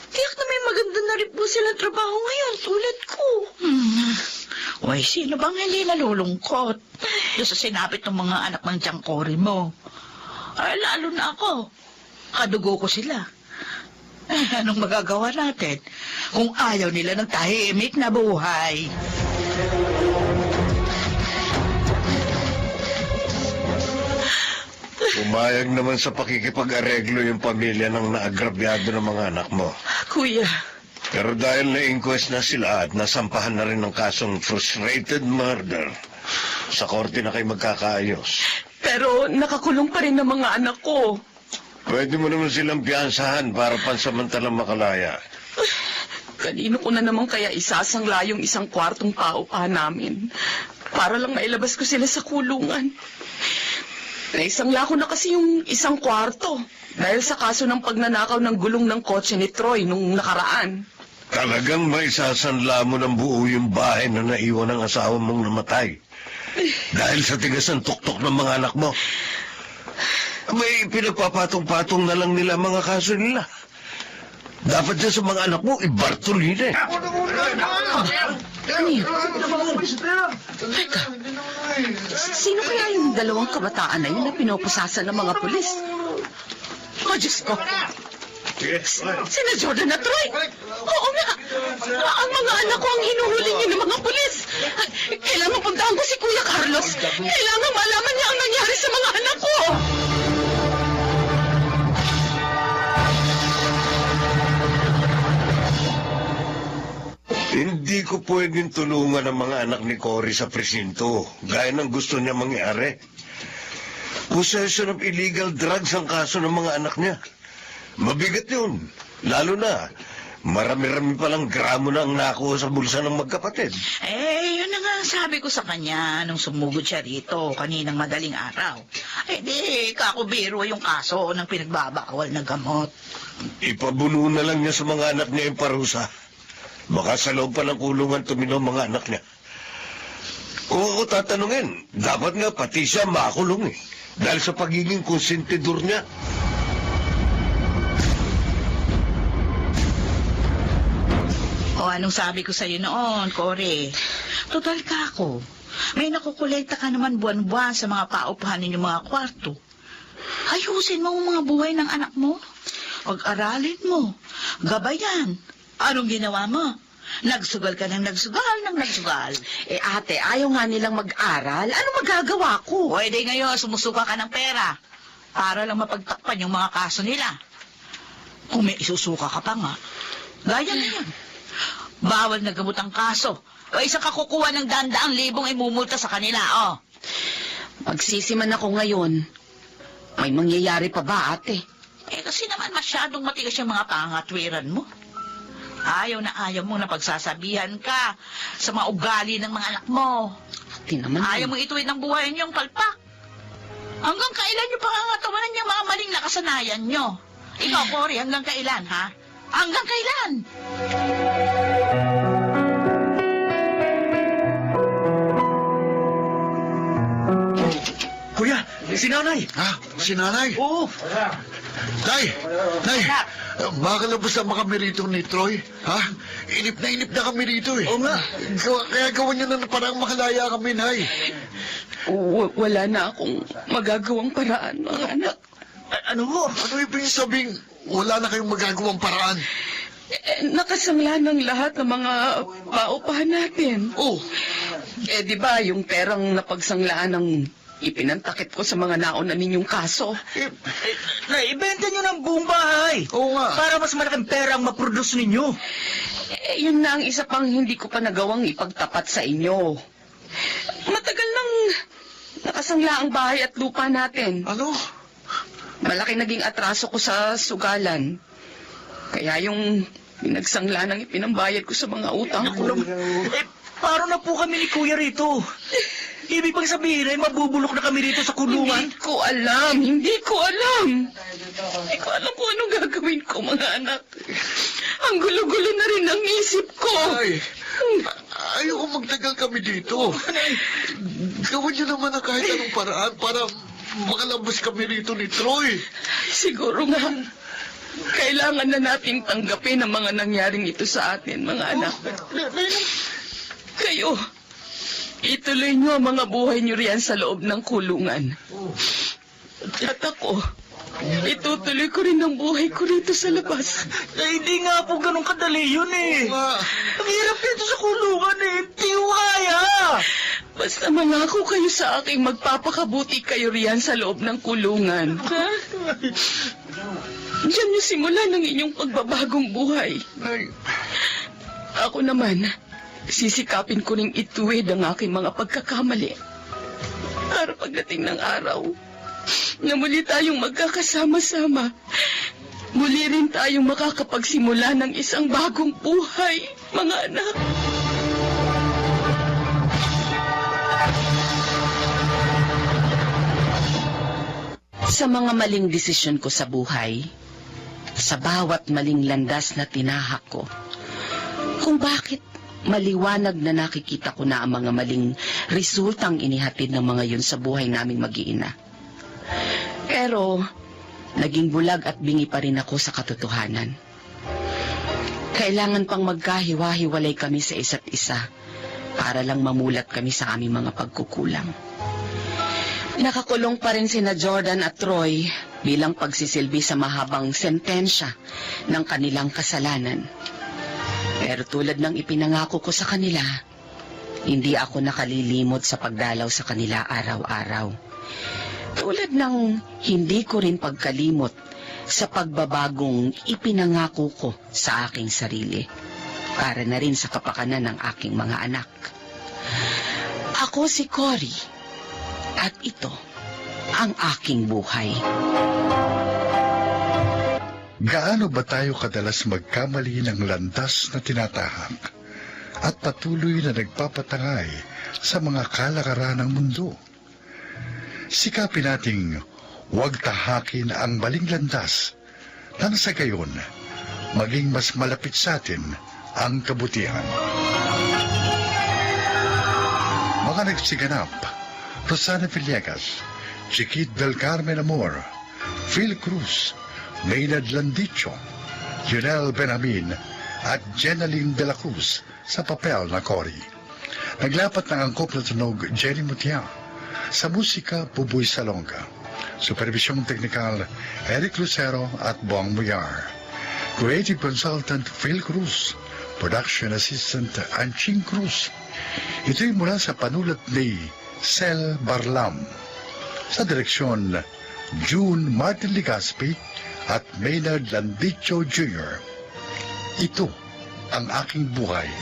tiyak na may maganda na rin po silang trabaho ngayon tulad ko. Uy, sino bang hindi nalulungkot doon sa sinapit ng mga anak ng tiyangkori mo? Ay, lalo na ako. Kadugo ko sila. Anong magagawa natin kung ayaw nila ng tahimik na buhay? Pumayag naman sa pakikipag-areglo yung pamilya ng naagrabyado ng mga anak mo. Kuya. Pero dahil na-inquest na sila at nasampahan na rin ng kasong frustrated murder, sa korte na kayo magkakaayos. Pero nakakulong pa rin ang mga anak ko. Pwede mo naman silang piyansahan para pansamantalang makalaya. Kanino ko na naman kaya isasangla yung isang kwartong paupahan namin para lang mailabas ko sila sa kulungan. Naisangla ko na kasi yung isang kwarto dahil sa kaso ng pagnanakaw ng gulong ng kotse ni Troy nung nakaraan. Talagang maisasanla mo ng buo yung bahay na naiwan ng asawa mong namatay. Dahil sa tigas ng tuktok ng mga anak mo. May pinagpapatong-patong na lang nila mga kaso nila. Dapat dyan sa mga anak mo, ibartol nila. Ano yun? Teka, sino kaya yung dalawang kabataan na yun na pinoposasan ng mga pulis? Oh, Diyos ko! Sina Jordan at Troy! Oo nga! Ang mga anak ko ang hinuhuli niyo ng mga pulis! Kailangan puntahan ko si Kuya Carlos! Kailangan malaman niya ang nangyari sa mga anak ko! Hindi ko pwedeng tulungan ang mga anak ni Cory sa presinto, gaya ng gusto niya mangyari. Possession of illegal drugs ang kaso ng mga anak niya. Mabigat yun. Lalo na, marami-rami palang gramo na ang nakuha sa bulsa ng magkapatid. Yun na nga ang sabi ko sa kanya nung sumugod siya rito kaninang madaling araw. Di, kakubiro yung kaso ng pinagbabawal na gamot. Ipabuno na lang niya sa mga anak niya yung parusa. Baka sa loob pa ng kulungan tumino mga anak niya. Kung ako tatanungin, dapat nga pati siya makulong dahil sa pagiging konsentidor niya. O anong sabi ko sa'yo noon, Cory? Total ka ako. May nakukolekta ka naman buwan-buwan sa mga paupahan ninyong mga kwarto. Ayusin mo ang mga buhay ng anak mo. Pag-aralin mo. Gabayan. Anong ginawa mo? Nagsugal ka ng nagsugal. Ate, ayaw nga nilang mag-aral. Ano magagawa ko? Pwede ngayon, sumusuka ka ng pera para lang mapagtakpan yung mga kaso nila. Kung may isusuka ka pa nga, gaya na yan. Bawal na gamot ang kaso. O isa ka kukuha ng 100,000 imumulta sa kanila, Magsisiman ako ngayon. May mangyayari pa ba, ate? Kasi naman masyadong matigas yung mga pangatwiran mo. Ayaw na ayaw mong napagsasabihan ka sa mga ugali ng mga anak mo. Ayaw mong ituwid ng buhay niyong palpak. Hanggang kailan niyo pangangatawanan yung mga maling nakasanayan niyo? Ikaw, Cory, hanggang kailan, ha? Hanggang kailan? Kuya, si nanay. Ha? Si nanay? Oo. Nay! Baka labas na kami rito ni Troy. Ha? Inip na kami rito Oo nga. Kaya gawan niyo na parang makalaya kami, Nay. Wala na akong magagawang paraan, mga anak. Ano ibig sabihin, wala na kayong magagawang paraan? Nakasangla ng lahat ng mga paupahan natin. Di ba yung perang napagsanglaan ng ipinantakip ko sa mga nauna ninyong kaso? Naibenta nyo ng buong bahay. Oo nga. Para mas malaking pera ang maproduce ninyo. Yun na ang isa pang hindi ko pa nagawang ipagtapat sa inyo. Matagal nang nakasangla ang bahay at lupa natin. Ano? Malaki naging atraso ko sa sugalan. Kaya yung pinagsangla ng ipinambayad ko sa mga utang ko. Paano na po kami ni Kuya rito? Ibig bang sabihin ay mabubulok na kami rito sa kulungan? Hindi ko alam. Hindi ko alam kung anong gagawin ko, mga anak. Ang gulo-gulo na rin ang isip ko. Ayoko magtagal kami dito. Gawin niyo naman na kahit anong paraan para makalabas kami rito ni Troy. Siguro nga. Kailangan na nating tanggapin ang mga nangyaring ito sa atin, mga anak. Kayo, ituloy niyo ang mga buhay niyo riyan sa loob ng kulungan. At ako, itutuloy ko rin ang buhay ko rito sa labas. Hindi nga po ganun kadali yun eh. Ang hirap dito sa kulungan eh. Hindi ko kaya. Basta mangako kayo sa aking magpapakabuti kayo riyan sa loob ng kulungan. Ha? Diyan niyo simula ng inyong pagbabagong buhay. Ako naman, sisikapin ko ring ituwid ang aking mga pagkakamali. Para pagdating ng araw, na muli tayong magkakasama-sama, muli rin tayong makakapagsimula ng isang bagong buhay, mga anak. Sa mga maling desisyon ko sa buhay, sa bawat maling landas na tinahak ko, kung bakit maliwanag na nakikita ko na ang mga maling resultang inihatid ng mga yun sa buhay naming mag-iina. Pero, naging bulag at bingi pa rin ako sa katotohanan. Kailangan pang magkahiwa-hiwalay kami sa isa't isa para lang mamulat kami sa aming mga pagkukulang. Nakakulong pa rin sina Jordan at Troy bilang pagsisilbi sa mahabang sentensya ng kanilang kasalanan. Pero tulad ng ipinangako ko sa kanila, hindi ako nakalilimot sa pagdalaw sa kanila araw-araw. Tulad ng hindi ko rin pagkalimot sa pagbabagong ipinangako ko sa aking sarili, para na rin sa kapakanan ng aking mga anak. Ako si Cory, at ito ang aking buhay. Gaano ba tayo kadalas magkamali ng landas na tinatahak at patuloy na nagpapatangay sa mga kalakaran ng mundo? Sikapin nating huwag tahakin ang maling landas nang sa gayon maging mas malapit sa atin ang kabutihan. Mga nagsiganap: Rosana Villegas, Chiquit del Carmen Amor, Phil Cruz, Maynard Landicho, Junel Benamin at Jenaline de la Cruz sa papel na Cory. Naglapat ng angkop na tunog Jenny Mutia. Sa musika, Buboy Salonga. Supervisyong teknikal, Eric Lucero at Bong Muyar. Creative Consultant, Phil Cruz. Production Assistant, Anching Cruz. Ito'y mula sa panulat ni Sel Barlam. Sa direksyon, June Martin Ligaspi at Maynard Landicho Jr. Ito ang aking buhay.